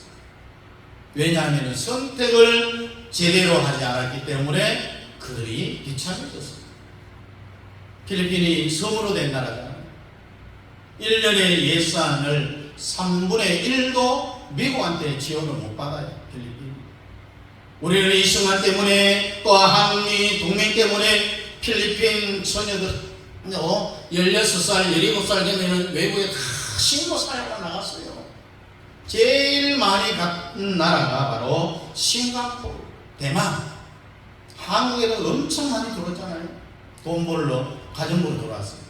왜냐하면 선택을 제대로 하지 않았기 때문에 그들이 비참해졌어요. 필리핀이 섬으로 된 나라잖아요. 1년의 예산을 3분의 1도 미국한테 지원을 못 받아요. 필리핀. 우리는 이 순간 때문에 또 한미 동맹 때문에 필리핀 처녀들 16살, 17살 되면 외국에 다 신고 사회가 나갔어요. 제일 많이 갔던 나라가 바로 싱가포르, 대만. 한국에도 엄청 많이 들어왔잖아요. 돈 벌러 가정부로 들어왔어요.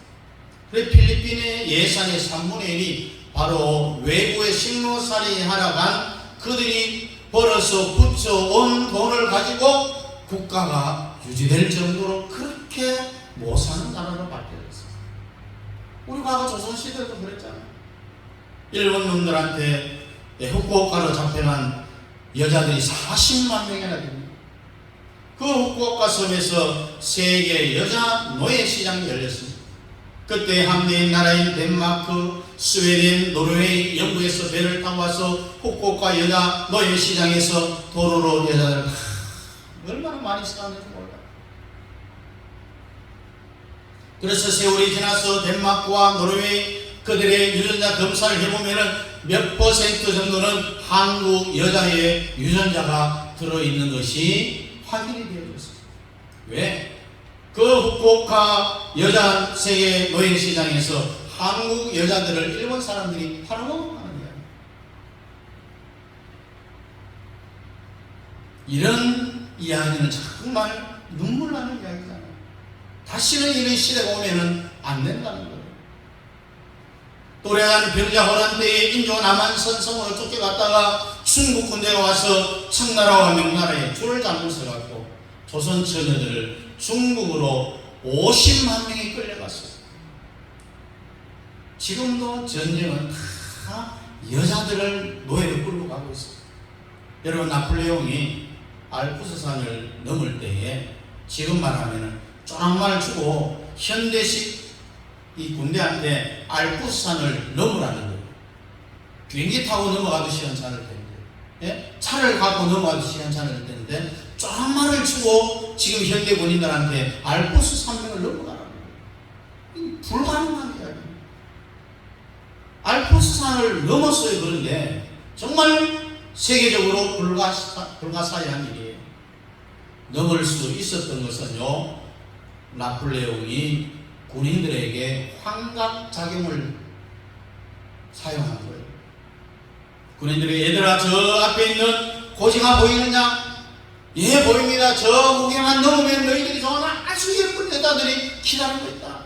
그래서 필리핀의 예산의 3분의 1이 바로 외국에 식로살이 하러 간 그들이 벌어서 붙여온 돈을 가지고 국가가 유지될 정도로 그렇게 못 사는 나라로 바뀌었어요. 우리 과거 조선시대도 그랬잖아요. 일본 놈들한테 후쿠오카로 잡혀간 여자들이 40만 명이나 됩니다. 그 후쿠오카 섬에서 세계 여자 노예 시장이 열렸습니다. 그때 한민 나라인 덴마크, 스웨덴, 노르웨이, 영국에서 배를 타고 와서 후쿠오카 여자 노예 시장에서 도로로 여자들 얼마나 많이 싸웠는지 몰라요. 그래서 세월이 지나서 덴마크와 노르웨이 그들의 유전자 검사를 해보면은 몇 퍼센트 정도는 한국 여자의 유전자가 들어있는 것이 확인이 되어졌어요. 왜? 그 후쿠오카 여자 세계 노예 시장에서 한국 여자들을 일본 사람들이 팔아먹었다는 거예요. 이런 이야기는 정말 눈물 나는 이야기잖아요. 다시는 이런 시대가 오면은 안 된다는 거예요. 또래한 병자 호란 때에 인조 남한 선성으로 쫓겨갔다가 중국 군대가 와서 청나라와 명나라에 줄을 잡면서 갖고 조선 처녀들을 중국으로 50만 명이 끌려갔어요. 지금도 전쟁은 다 여자들을 노예로 끌고 가고 있어요. 여러분 나폴레옹이 알프스산을 넘을 때에 지금 말하면 쪼랑말을 주고 현대식 이 군대한테 알프스산을 넘으라는 거예요. 비행기 타고 넘어가도 시간차를 텐데, 예? 차를 갖고 넘어가도 시간차를 텐데 쪼랑말을 주고 지금 현대 군인들한테 알프스 산맥을 넘어가라는 거예요. 불가능한 이야기입니다. 알프스산을 넘었어요. 그런데 정말 세계적으로 불가사의한 일이에요. 넘을 수 있었던 것은요, 나폴레옹이 군인들에게 환각작용을 사용한 거예요. 군인들이 얘들아 저 앞에 있는 고지가 보이느냐? 예 보입니다. 저 고개만 넘으면 너희들이 좋아하는 아주 예쁜 여자들이 기다리고 있다.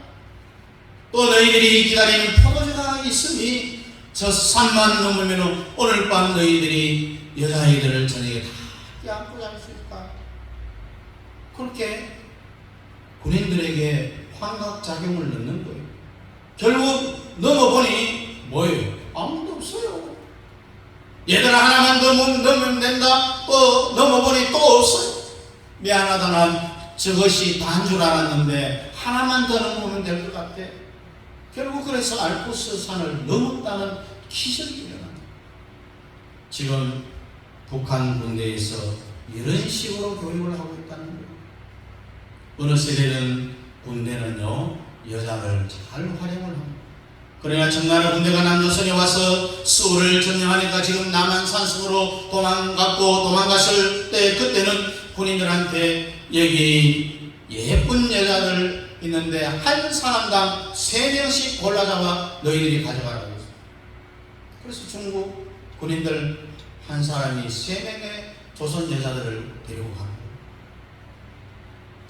또 너희들이 기다리는 포도주가 있으니 저 산만 넘으면 오늘 밤 너희들이 여자아이들을 저녁에 다 안고 잘 수 있다. 그렇게 군인들에게 환각작용을 넣는 거예요. 결국 넘어보니 뭐예요? 아무도 없어요. 얘들아 하나만 더 넘으면 된다. 또 넘어보니 또 없어요. 미안하다 난 저것이 다인 줄 알았는데 하나만 더 넘으면 될 것 같아. 결국 그래서 알프스 산을 넘었다는 기적이 일어납니다. 지금 북한 군대에서 이런 식으로 교육을 하고 있다는 거예요. 어느 세대는 군대는요 여자를 잘 활용을 합니다. 그러나 청나라 군대가 남조선에 와서 수호를 점령하니까 지금 남한산성으로 도망갔을 때 그때는 군인들한테 여기 예쁜 여자들 있는데 한 사람당 3명씩 골라잡아 너희들이 가져가라고 했어요. 그래서 중국 군인들 한 사람이 3명의 조선 여자들을 데리고 가는 거예요.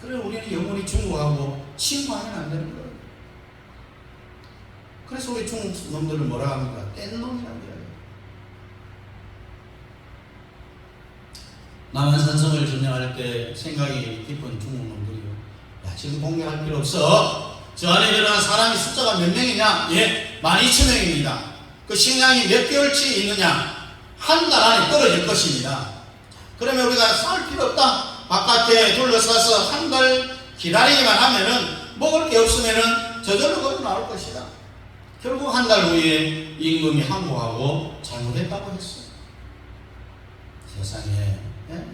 그래 우리는 영원히 중국하고 친구하면 안 되는 거예요. 그래서 우리 중국 놈들을 뭐라 합니까? 뗀놈이라고 해요. 남한산성을 점령할 때 생각이 깊은 중국 놈들이요. 야, 지금 공격할 필요 없어. 저 안에 들어간 사람이 숫자가 몇 명이냐? 예, 12,000명입니다. 그 식량이 몇 개월치 있느냐? 한 달 안에 떨어질 것입니다. 그러면 우리가 싸울 필요 없다. 바깥에 둘러싸서 한 달 기다리기만 하면은 먹을 게 없으면은 저절로 거기 나올 것이다. 결국 한 달 후에 임금이 항복하고 잘못했다고 했어요. 세상에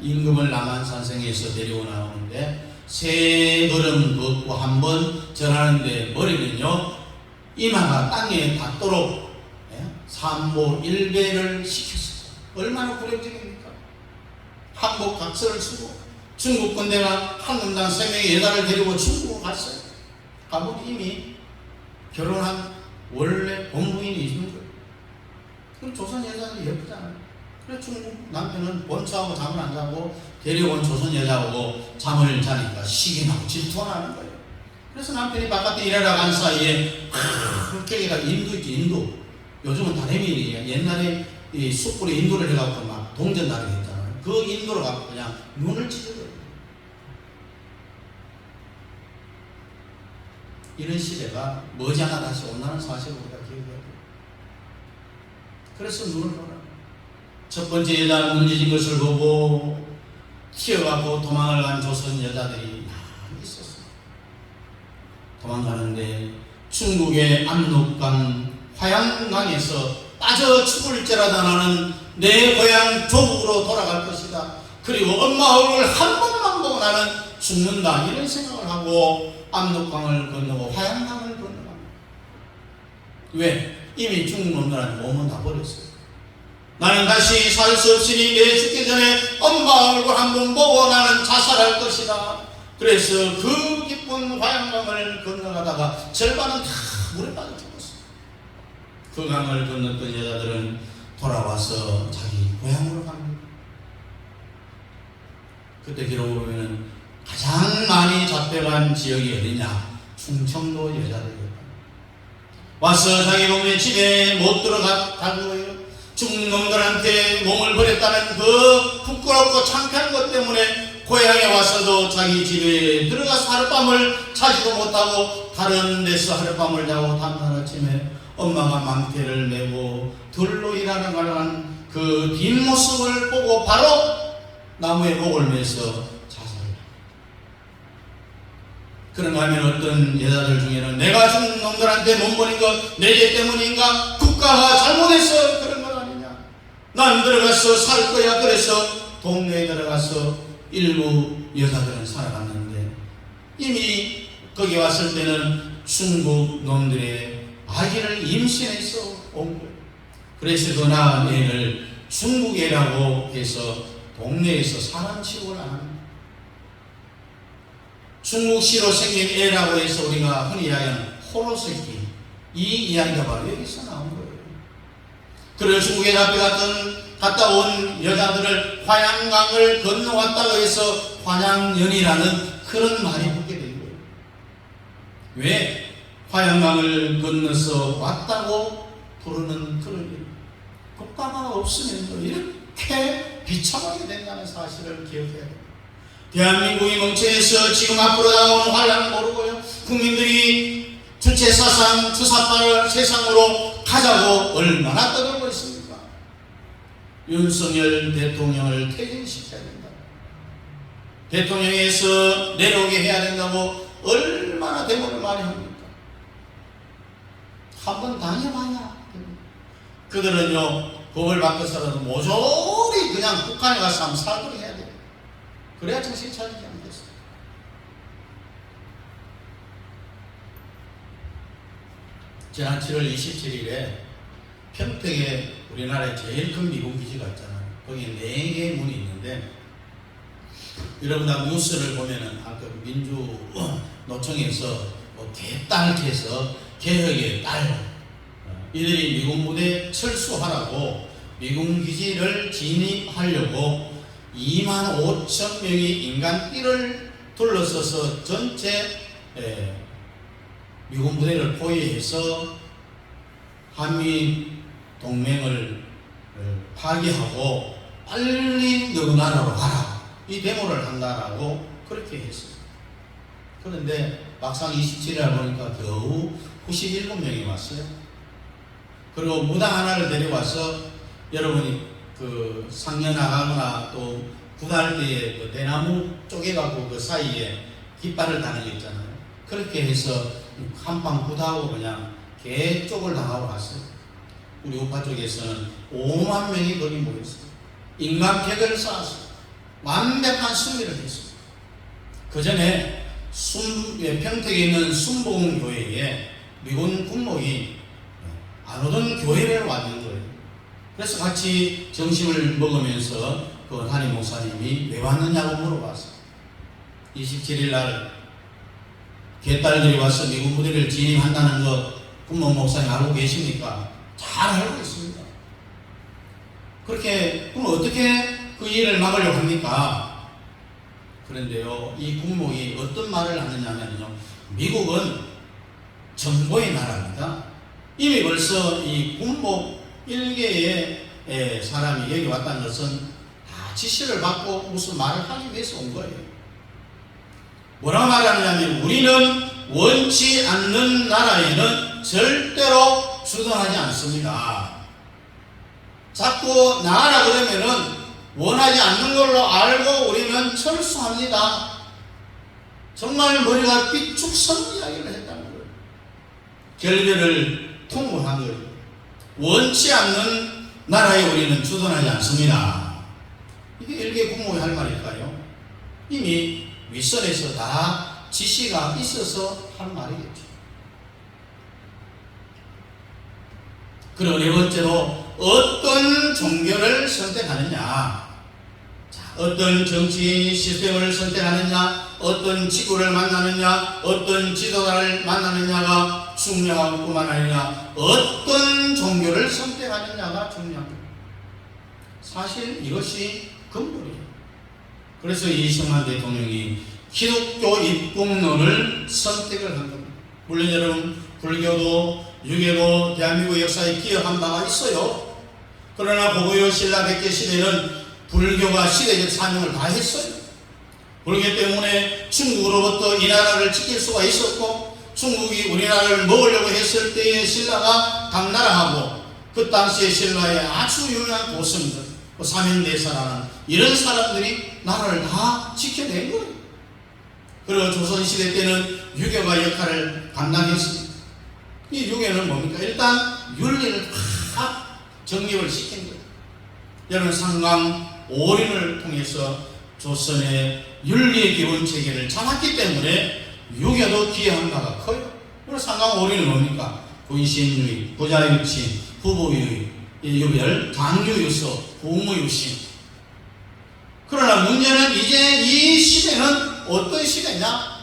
임금을 남한산성에서 데리고 나오는데 세 걸음 걷고 한 번 전하는데 머리는요 이마가 땅에 닿도록 삼보 일배를 시켰어요. 얼마나 굴욕적입니까? 항복 각서를 쓰고 중국 군대가 한군당 3명의 여자를 데리고 중국으로 갔어요. 가보니 이미 결혼한 원래 본부인이 있는 거예요. 그럼 조선 여자들이 예쁘잖아요. 그래 중국 남편은 본처하고 잠을 안 자고 데려온 조선 여자하고 잠을 자니까 시기 나고 질투가 나는 거예요. 그래서 남편이 바깥에 일하러 간 사이에 거기가 인도있지 인도. 요즘은 다래밀이에요. 옛날에 이 숯불에 인도를 해갖고 막 동전나르게 했잖아요. 그 인도로 갖고 그냥 눈을 찢어버려요. 이런 시대가 머지않아 다시 온다는 사실을 우리가 기억해야 돼요. 그래서 눈을 보라. 첫 번째 여자 문지진 것을 보고 튀어가고 도망을 간 조선 여자들이 많이 있었어요. 도망가는데 중국의 압록강 화양강에서 빠져 죽을지라도 나는 내 고향 조국으로 돌아갈 것이다. 그리고 엄마 얼굴 한 번만 보고 나는 죽는다. 이런 생각을 하고 압록강을 건너고 화양강을 건너갑니다. 왜? 이미 중국 놈들한테 몸은 다 버렸어요. 나는 다시 살 수 없으니 내 죽기 전에 엄마 얼굴 한 번 보고 나는 자살할 것이다. 그래서 그 깊은 화양강을 건너가다가 절반은 다 물에 빠져 죽었어요. 그 강을 건넜던 여자들은 돌아와서 자기 고향으로 갑니다. 그때 기록을 보면 가장 많이 잡혀간 지역이 어디냐? 충청도 여자들이었다. 와서 자기 동네 집에 못 들어가고 중국 놈들한테 몸을 버렸다는 그 부끄럽고 창피한 것 때문에 고향에 와서도 자기 집에 들어가서 하룻밤을 자지도 못하고 다른 데서 하룻밤을 자고 다음날 아침에 엄마가 망태를 메고 들로 일하러 가는 그 뒷모습을 보고 바로 나무에 목을 매서 자살을. 그런가 하면 어떤 여자들 중에는 내가 중국 놈들한테 못 버린 거 내 죄 때문인가? 국가가 잘못해서 그런 건 아니냐? 난 들어가서 살 거야. 그래서 동네에 들어가서 일부 여자들은 살아갔는데 이미 거기 왔을 때는 중국 놈들의 아기를 임신해서 온 거예요. 그래서 그 낳은 애를 중국애라고 해서 동네에서 사람 취급을 안 합니다. 중국시로 생긴 애라고 해서 우리가 흔히 이야기하는 호로새끼, 이 이야기가 바로 여기서 나온 거예요. 그래서 중국에 갔다 온 여자들을 화양강을 건너왔다고 해서 화양연이라는 그런 말이 붙게 된 거예요. 왜? 화양강을 건너서 왔다고 부르는 그런 일. 국가가 없으면 이렇게 비참하게 된다는 사실을 기억해야 됩니다. 대한민국이 멍청해서 지금 앞으로 나오는 환란을 모르고요. 국민들이 주체사상, 주사파를 세상으로 가자고 얼마나 떠들고 있습니까? 윤석열 대통령을 퇴진시켜야 된다. 대통령에서 내려오게 해야 된다고 얼마나 대모를 많이 합니까? 한번 당해봐야. 그들은요, 법을 바꿔서라도 모조리 그냥 북한에 가서 한번 살도록 해야 돼요. 그래야 정신 차리지 않겠어요. 지난 7월 27일에 평택에 우리나라의 제일 큰 미군 기지가 있잖아요. 거기에 4개의 문이 있는데, 여러분 다 뉴스를 보면은 아까 민주노총에서 개딸해서 개혁의 딸, 이들이 미군 부대 철수하라고 미군 기지를 진입하려고 2만 5천 명의 인간띠를 둘러서서 전체 미군 부대를 포위해서 한미 동맹을 파기하고 빨리 너희 나라로 가라, 이 데모를 한다라고 그렇게 했어요. 그런데 막상 27일 보니까 겨우 97명이 왔어요. 그리고 무당 하나를 데려와서, 여러분이 그 상려 나가거나 또 구달 때에 그 대나무 쪼개가고 그 사이에 깃발을 다는 게 있잖아요. 그렇게 해서 한방 구다하고 그냥 개 쪽을 당하고 갔어요. 우리 우파 쪽에서는 5만 명이 거기 모였어요. 인간벽을 쌓았어요. 완벽한 승리를 했어요. 그 전에 평택에 있는 순복음교회에 미군 군목이 안 오던 교회를 왔는 거예요. 그래서 같이 점심을 먹으면서 그 담임 목사님이 왜 왔느냐고 물어봤어요. 27일 날 개딸들이 와서 미군 부대를 진입한다는 것 군목 목사님 알고 계십니까? 잘 알고 있습니다. 그렇게 그럼 어떻게 그 일을 막으려고 합니까? 그런데요, 이 군목이 어떤 말을 하느냐면요, 미국은 정보의 나라입니다. 이미 벌써 이 군목 1개의 사람이 여기 왔다는 것은 다 지시를 받고 무슨 말을 하기 위해서 온 거예요. 뭐라고 말하느냐면, 우리는 원치 않는 나라에는 절대로 주둔하지 않습니다. 자꾸 나가라 그러면은 원하지 않는 걸로 알고 우리는 철수합니다. 정말 머리가 삐쭉 선 이야기를 했다는 거예요. 결별을 통보한 거예요. 원치 않는 나라에 우리는 주둔하지 않습니다. 이게 일개 국목이 할 말일까요? 이미 윗선에서 다 지시가 있어서 할 말이겠죠. 그리고 네 번째로, 어떤 종교를 선택하느냐, 어떤 정치 시스템을 선택하느냐, 어떤 지구를 만나느냐, 어떤 지도자를 만나느냐가 중요한 뿐만 아니라 어떤 종교를 선택하느냐가 중요합니다. 사실 이것이 근본이에요. 그래서 이승만 대통령이 기독교 입국론을 선택을 한 겁니다. 물론 여러분, 불교도 유교도 대한민국 역사에 기여한 바가 있어요. 그러나 고구려 신라 백제 시대는 불교가 시대적 사명을 다했어요. 불교 때문에 중국으로부터 이 나라를 지킬 수가 있었고, 중국이 우리나라를 먹으려고 했을 때에 신라가 당나라하고 그 당시에 신라의 아주 유명한 고승들, 삼인대사라는 이런 사람들이 나라를 다 지켜낸 거예요. 그리고 조선시대 때는 유교가 역할을 감당했습니다. 이 유교는 뭡니까? 일단 윤리를 다 정립을 시킨 거예요. 여러분, 상강 오륜을 통해서 조선의 윤리의 기본 체계를 잡았기 때문에 유교도 기여한 바가 커요. 그리고 상강 오륜은 뭡니까? 군신유의, 부자유신, 후보유의, 유별, 장유유서, 부무유신. 그러나 문제는 이제 이 시대는 어떤 시대냐?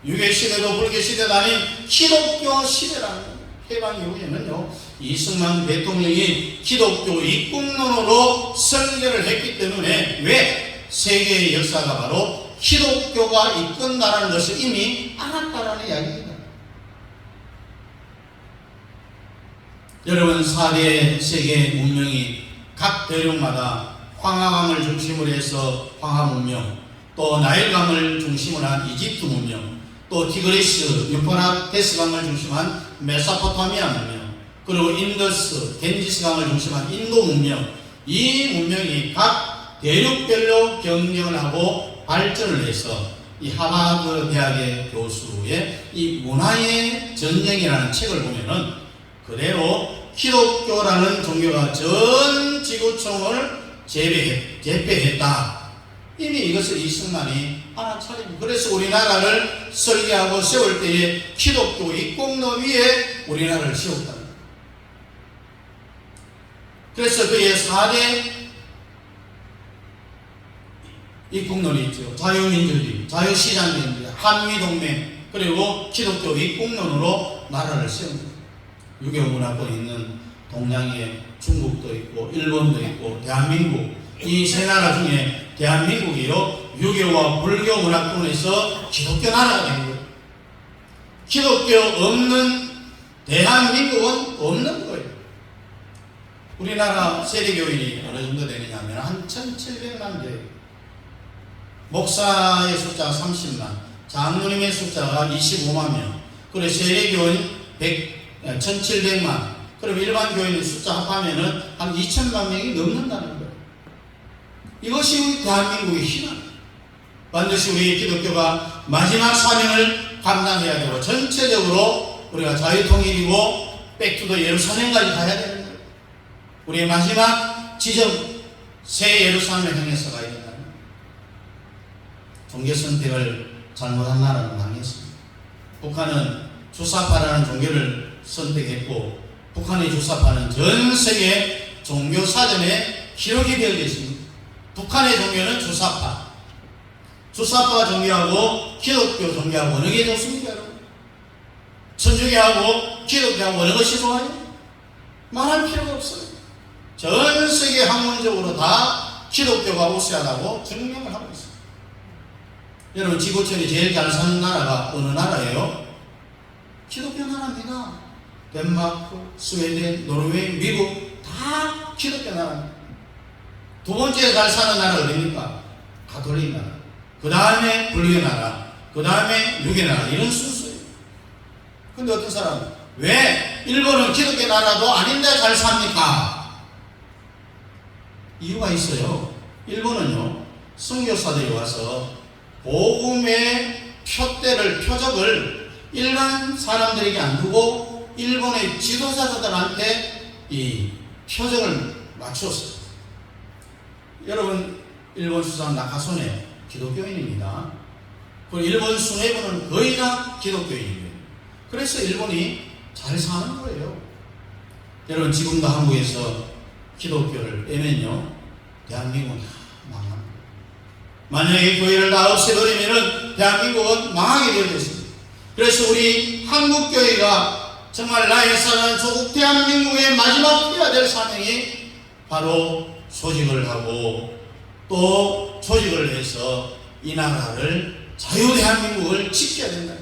유교 시대도 불교 시대도 아닌 기독교 시대라는 거예요. 해방 이후에는요, 이승만 대통령이 기독교 입국론으로 설계를 했기 때문에, 왜? 세계의 역사가 바로 기독교가 이끈다는 것을 이미 알았다라는 이야기입니다. 여러분, 4대 세계 문명이 각 대륙마다 황하강을 중심으로 해서 황하 문명, 또 나일강을 중심으로 한 이집트 문명, 또 티그리스, 유프라테스 강을 중심한 메소포타미아 문명, 그리고 인더스, 겐지스 강을 중심한 인도 문명, 이 문명이 각 대륙별로 경쟁을 하고 발전을 해서 이 하버드 대학의 교수의 이 문화의 전쟁이라는 책을 보면은 그대로 기독교라는 종교가 전 지구촌을 제패했다. 이미 이것을 이승만이 알아차립니다. 그래서 우리나라를 설계하고 세울 때에 기독교 입국론 위에 우리나라를 세웠다. 그래서 그의 4대 입국론이 있죠. 자유민주주의, 자유시장주의, 한미동맹, 그리고 기독교 입국론으로 나라를 세웁니다. 유교문화권에 있는 동양에 중국도 있고 일본도 있고 대한민국 이 세 나라 중에 대한민국이요 유교와 불교 문화권에서 기독교 나라가 된 거예요. 기독교 없는 대한민국은 없는 거예요. 우리나라 세례교인이 어느 정도 되느냐면 한 1700만 돼요. 목사의 숫자가 30만, 장로님의 숫자가 25만 명, 그리고 세례교인 1700만, 그럼 일반 교인 숫자 합하면은 한 2000만 명이 넘는다는 거예요. 이것이 우리 대한민국의 희망. 반드시 우리 기독교가 마지막 사명을 감당해야 되고 전체적으로 우리가 자유통일이고 백투더 예루살렘까지 가야 되는 거예요. 우리의 마지막 지점 새 예루살렘을 향해서 가야 된다는 거예요. 종교 선택을 잘못한 나라는 망했습니다. 북한은 주사파라는 종교를 선택했고 북한의 주사파는 전 세계 종교 사전에 기록이 되어 있습니다. 북한의 종교는 주사파. 주사파 종교하고 기독교 종교하고 어느 게 좋습니까, 여러분? 천주교하고 기독교하고 어느 것이 좋아요? 말할 필요가 없어요. 전 세계 학문적으로 다 기독교가 우세하다고 증명을 하고 있어요. 여러분, 지구촌이 제일 잘 사는 나라가 어느 나라예요? 기독교 나라입니다. 덴마크, 스웨덴, 노르웨이, 미국 다 기독교 나라입니다. 두 번째 잘 사는 나라 어디입니까? 가톨릭 나라. 그 다음에 불교 나라. 그 다음에 유교 나라. 이런 순서예요. 근데 어떤 사람은 왜 일본은 기독교 나라도 아닌데 잘 삽니까? 이유가 있어요. 일본은요, 선교사들이 와서 복음의 표적을 일반 사람들에게 안 두고 일본의 지도자들한테 이 표적을 맞추었어요. 여러분, 일본 수상 나카소네 기독교인입니다. 그리고 일본 수뇌부는 거의 다 기독교인이에요. 그래서 일본이 잘 사는 거예요. 여러분, 지금도 한국에서 기독교를 빼면요, 대한민국은 망합니다. 만약에 교회를 다 없애버리면은 대한민국은 망하게 되어 있습니다. 그래서 우리 한국교회가 정말 나의 사는 조국 대한민국의 마지막 해야 될 사명이 바로 소직을 하고 또 조직을 해서 이 나라를 자유대한민국을 지켜야 된다.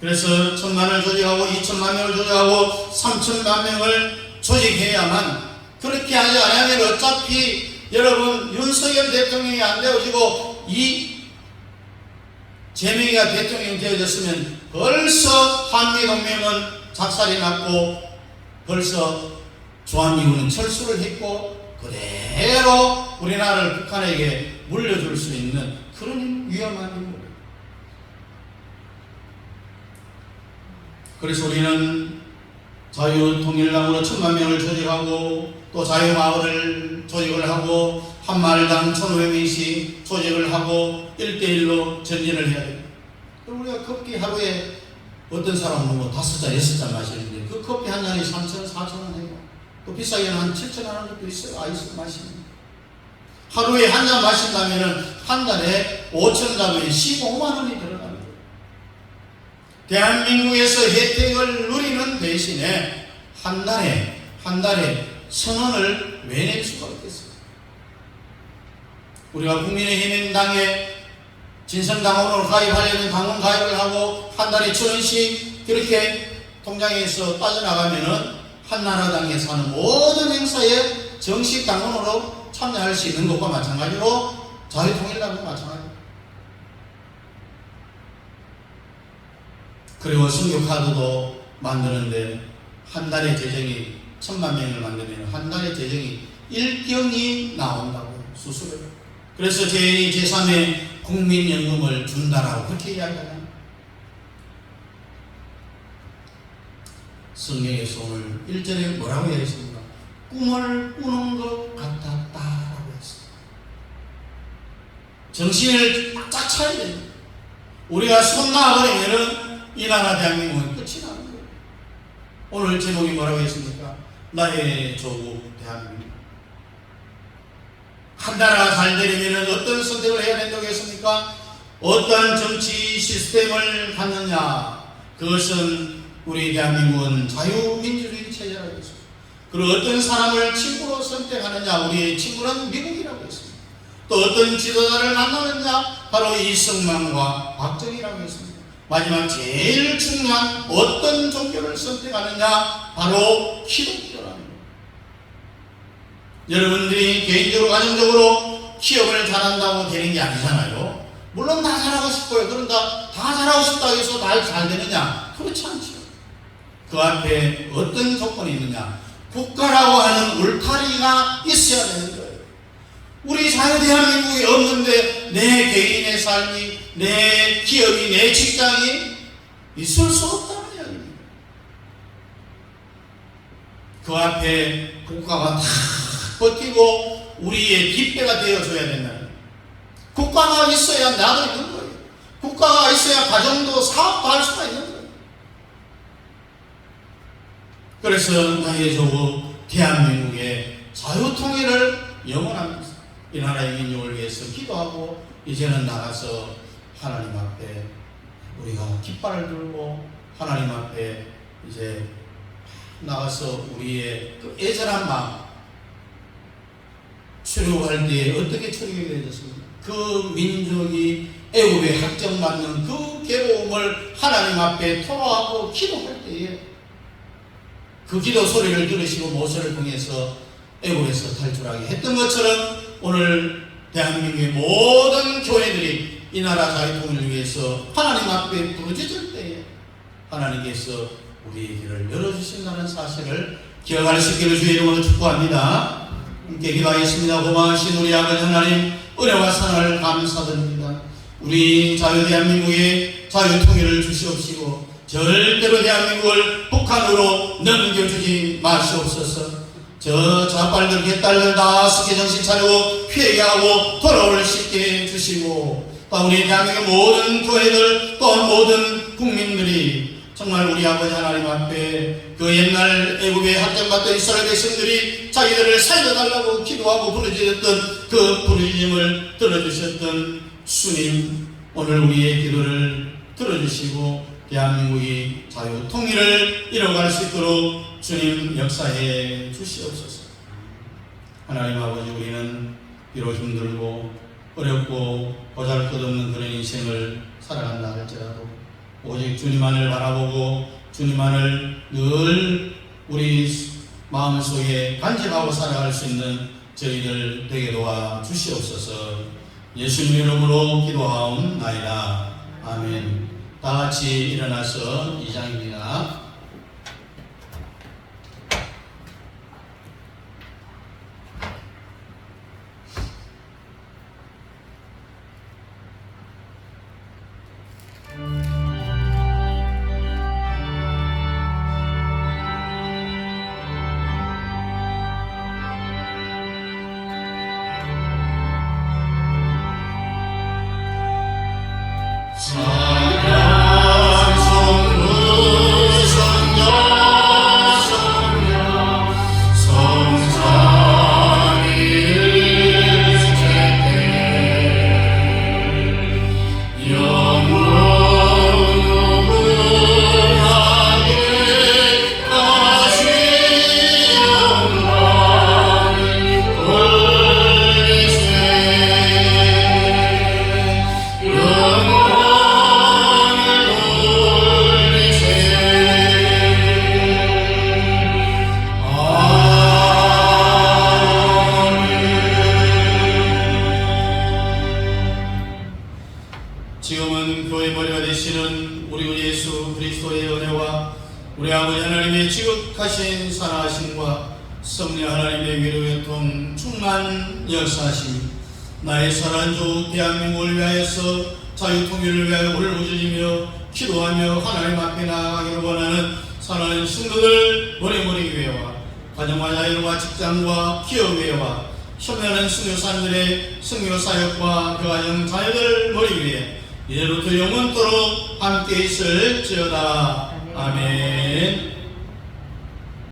그래서 1000만을 조직하고 2000만 명을 조직하고 3000만 명을 조직해야만, 그렇게 하지 않으면 어차피 여러분 윤석열 대통령이 안 되어지고 이 재명이가 대통령이 되어졌으면 벌써 한미동맹은 작살이 났고 벌써 주한미군은 철수를 했고 그대로 우리나라를 북한에게 물려줄 수 있는 그런 위험한 인물이에요. 그래서 우리는 자유통일당으로 1000만 명을 조직하고 또 자유마을을 조직을 하고 한 마을당 1500명씩 조직을 하고 1대1로 전진을 해야 돼요. 그럼 우리가 커피 하루에 어떤 사람은 뭐 5잔, 6잔 마시는데 그 커피 한 잔이 3,000원, 4,000원 해요. 또 비싸게는 한 7,000원 하는 것도 있어요. 아이스 마시는. 하루에 한 잔 마신다면은 한 달에 5,000잔에 15만 원이 들어가는 거예요. 대한민국에서 혜택을 누리는 대신에 한 달에 1,000원을 왜 낼 수가 없겠어요? 우리가 국민의힘당에 진성당원으로 가입하려면 당원 가입을 하고 한 달에 1,000원씩 그렇게 통장에서 빠져나가면은 한나라당에 사는 모든 행사에 정식 당원으로 참여할 수 있는 것과 마찬가지로 자유통일당도 마찬가지입니다. 그리고 선교카드도 만드는데 한 달에 재정이 1000만 명을 만들면 한 달에 재정이 1경이 나온다고 수수료. 그래서 제2, 제3의 국민연금을 준다라고 그렇게 이야기하잖아요. 성경에서 오늘 1절에 뭐라고 이야기했습니까? 꿈을 꾸는 것 같았다라고 했어요. 정신을 딱 차려야 돼요. 우리가 손 놔버리면은 이 나라 대한민국은 끝이 나는 거예요. 오늘 제목이 뭐라고 했습니까? 나의 조국 대한민국. 한 나라가 잘 되려면 어떤 선택을 해야 된다고 했습니까? 어떤 정치 시스템을 갖느냐? 그것은 우리 대한민국은 자유민주주의 체제라고 했습니다. 그리고 어떤 사람을 친구로 선택하느냐, 우리의 친구는 미국이라고 했습니다. 또 어떤 지도자를 만나느냐, 바로 이승만과 박정희라고 했습니다. 마지막 제일 중요한 어떤 종교를 선택하느냐, 바로 기독교라는 거예요. 여러분들이 개인적으로 가정적으로 기업을 잘한다고 되는 게 아니잖아요. 물론 다 잘하고 싶어요. 그런가 다 잘하고 싶다고 해서 다 잘 되느냐? 그렇지 않죠. 그 앞에 어떤 조건이 있느냐? 국가라고 하는 울타리가 있어야 되는 거예요. 우리 자유대한민국이 없는데 내 개인의 삶이, 내 기업이, 내 직장이 있을 수 없다는 이야기입니다. 그 앞에 국가가 다 버티고 우리의 뒷배가 되어줘야 된다는 거예요. 국가가 있어야 나도 있는 거예요. 국가가 있어야 가정도 사업도 할 수가 있는 거예요. 그래서 나의 조국 대한민국의 자유통일을 영원합니다. 이 나라의 민족을 위해서 기도하고 이제는 나가서 하나님 앞에 우리가 깃발을 들고 하나님 앞에 이제 나가서 우리의 그 애절한 마음 출애굽할 때에 어떻게 출애굽이 되었습니까? 그 민족이 애굽에 학정받는 그 괴로움을 하나님 앞에 토로하고 기도할 때에 그 기도 소리를 들으시고 모세를 통해서 애굽에서 탈출하게 했던 것처럼 오늘 대한민국의 모든 교회들이 이 나라 자유통일을 위해서 하나님 앞에 부르짖을 때에 하나님께서 우리의 길을 열어주신다는 사실을 기억할 수 있기를 주의 이름으로 축복합니다. 함께 기도하겠습니다. 고마우신 우리 아버지 하나님, 은혜와 사랑을 감사드립니다. 우리 자유대한민국의 자유통일을 주시옵시고 절대로 대한민국을 북한으로 넘겨주지 마시옵소서. 저 좌빨들 개딸들 다 스케 정신 차리고 회개하고 돌아올 수 있게 해주시고, 또 우리 대한민국의 모든 교회들 또 모든 국민들이 정말 우리 아버지 하나님 앞에 그 옛날 애굽에 학정받던 이스라엘 백성들이 자기들을 살려달라고 기도하고 부르짖었던 그 부르짖음을 들어주셨던 주님, 오늘 우리의 기도를 들어주시고 대한민국이 자유 통일을 이뤄갈 수 있도록 주님 역사해 주시옵소서. 하나님 아버지, 우리는 비록 힘들고 어렵고 보잘것없는 그런 인생을 살아간다 할지라도 오직 주님만을 바라보고 주님만을 늘 우리 마음속에 간직하고 살아갈 수 있는 저희들 되게 도와 주시옵소서. 예수님 이름으로 기도하옵나이다. 아멘. 다 같이 일어나서 2장입니다. 지금은 교회 머리가 되시는 우리 주 예수 그리스도의 은혜와 우리 아버지 하나님의 지극하신 사랑하심과 성령 하나님의 위로의 통 충만 역사하심, 나의 사랑하는 주 대한민국을 위하여서 자유통일을 위하여 울부짖으며 기도하며 하나님 앞에 나아가기를 원하는 사랑하는 신도들 머리머리 교회와 가정과 자유와 직장과 기업회와 현면한 선교사님들의 선교사역과 그 가정 자녀들 머리 위에 이제부터 영원토록 함께 있을지어다. 아멘.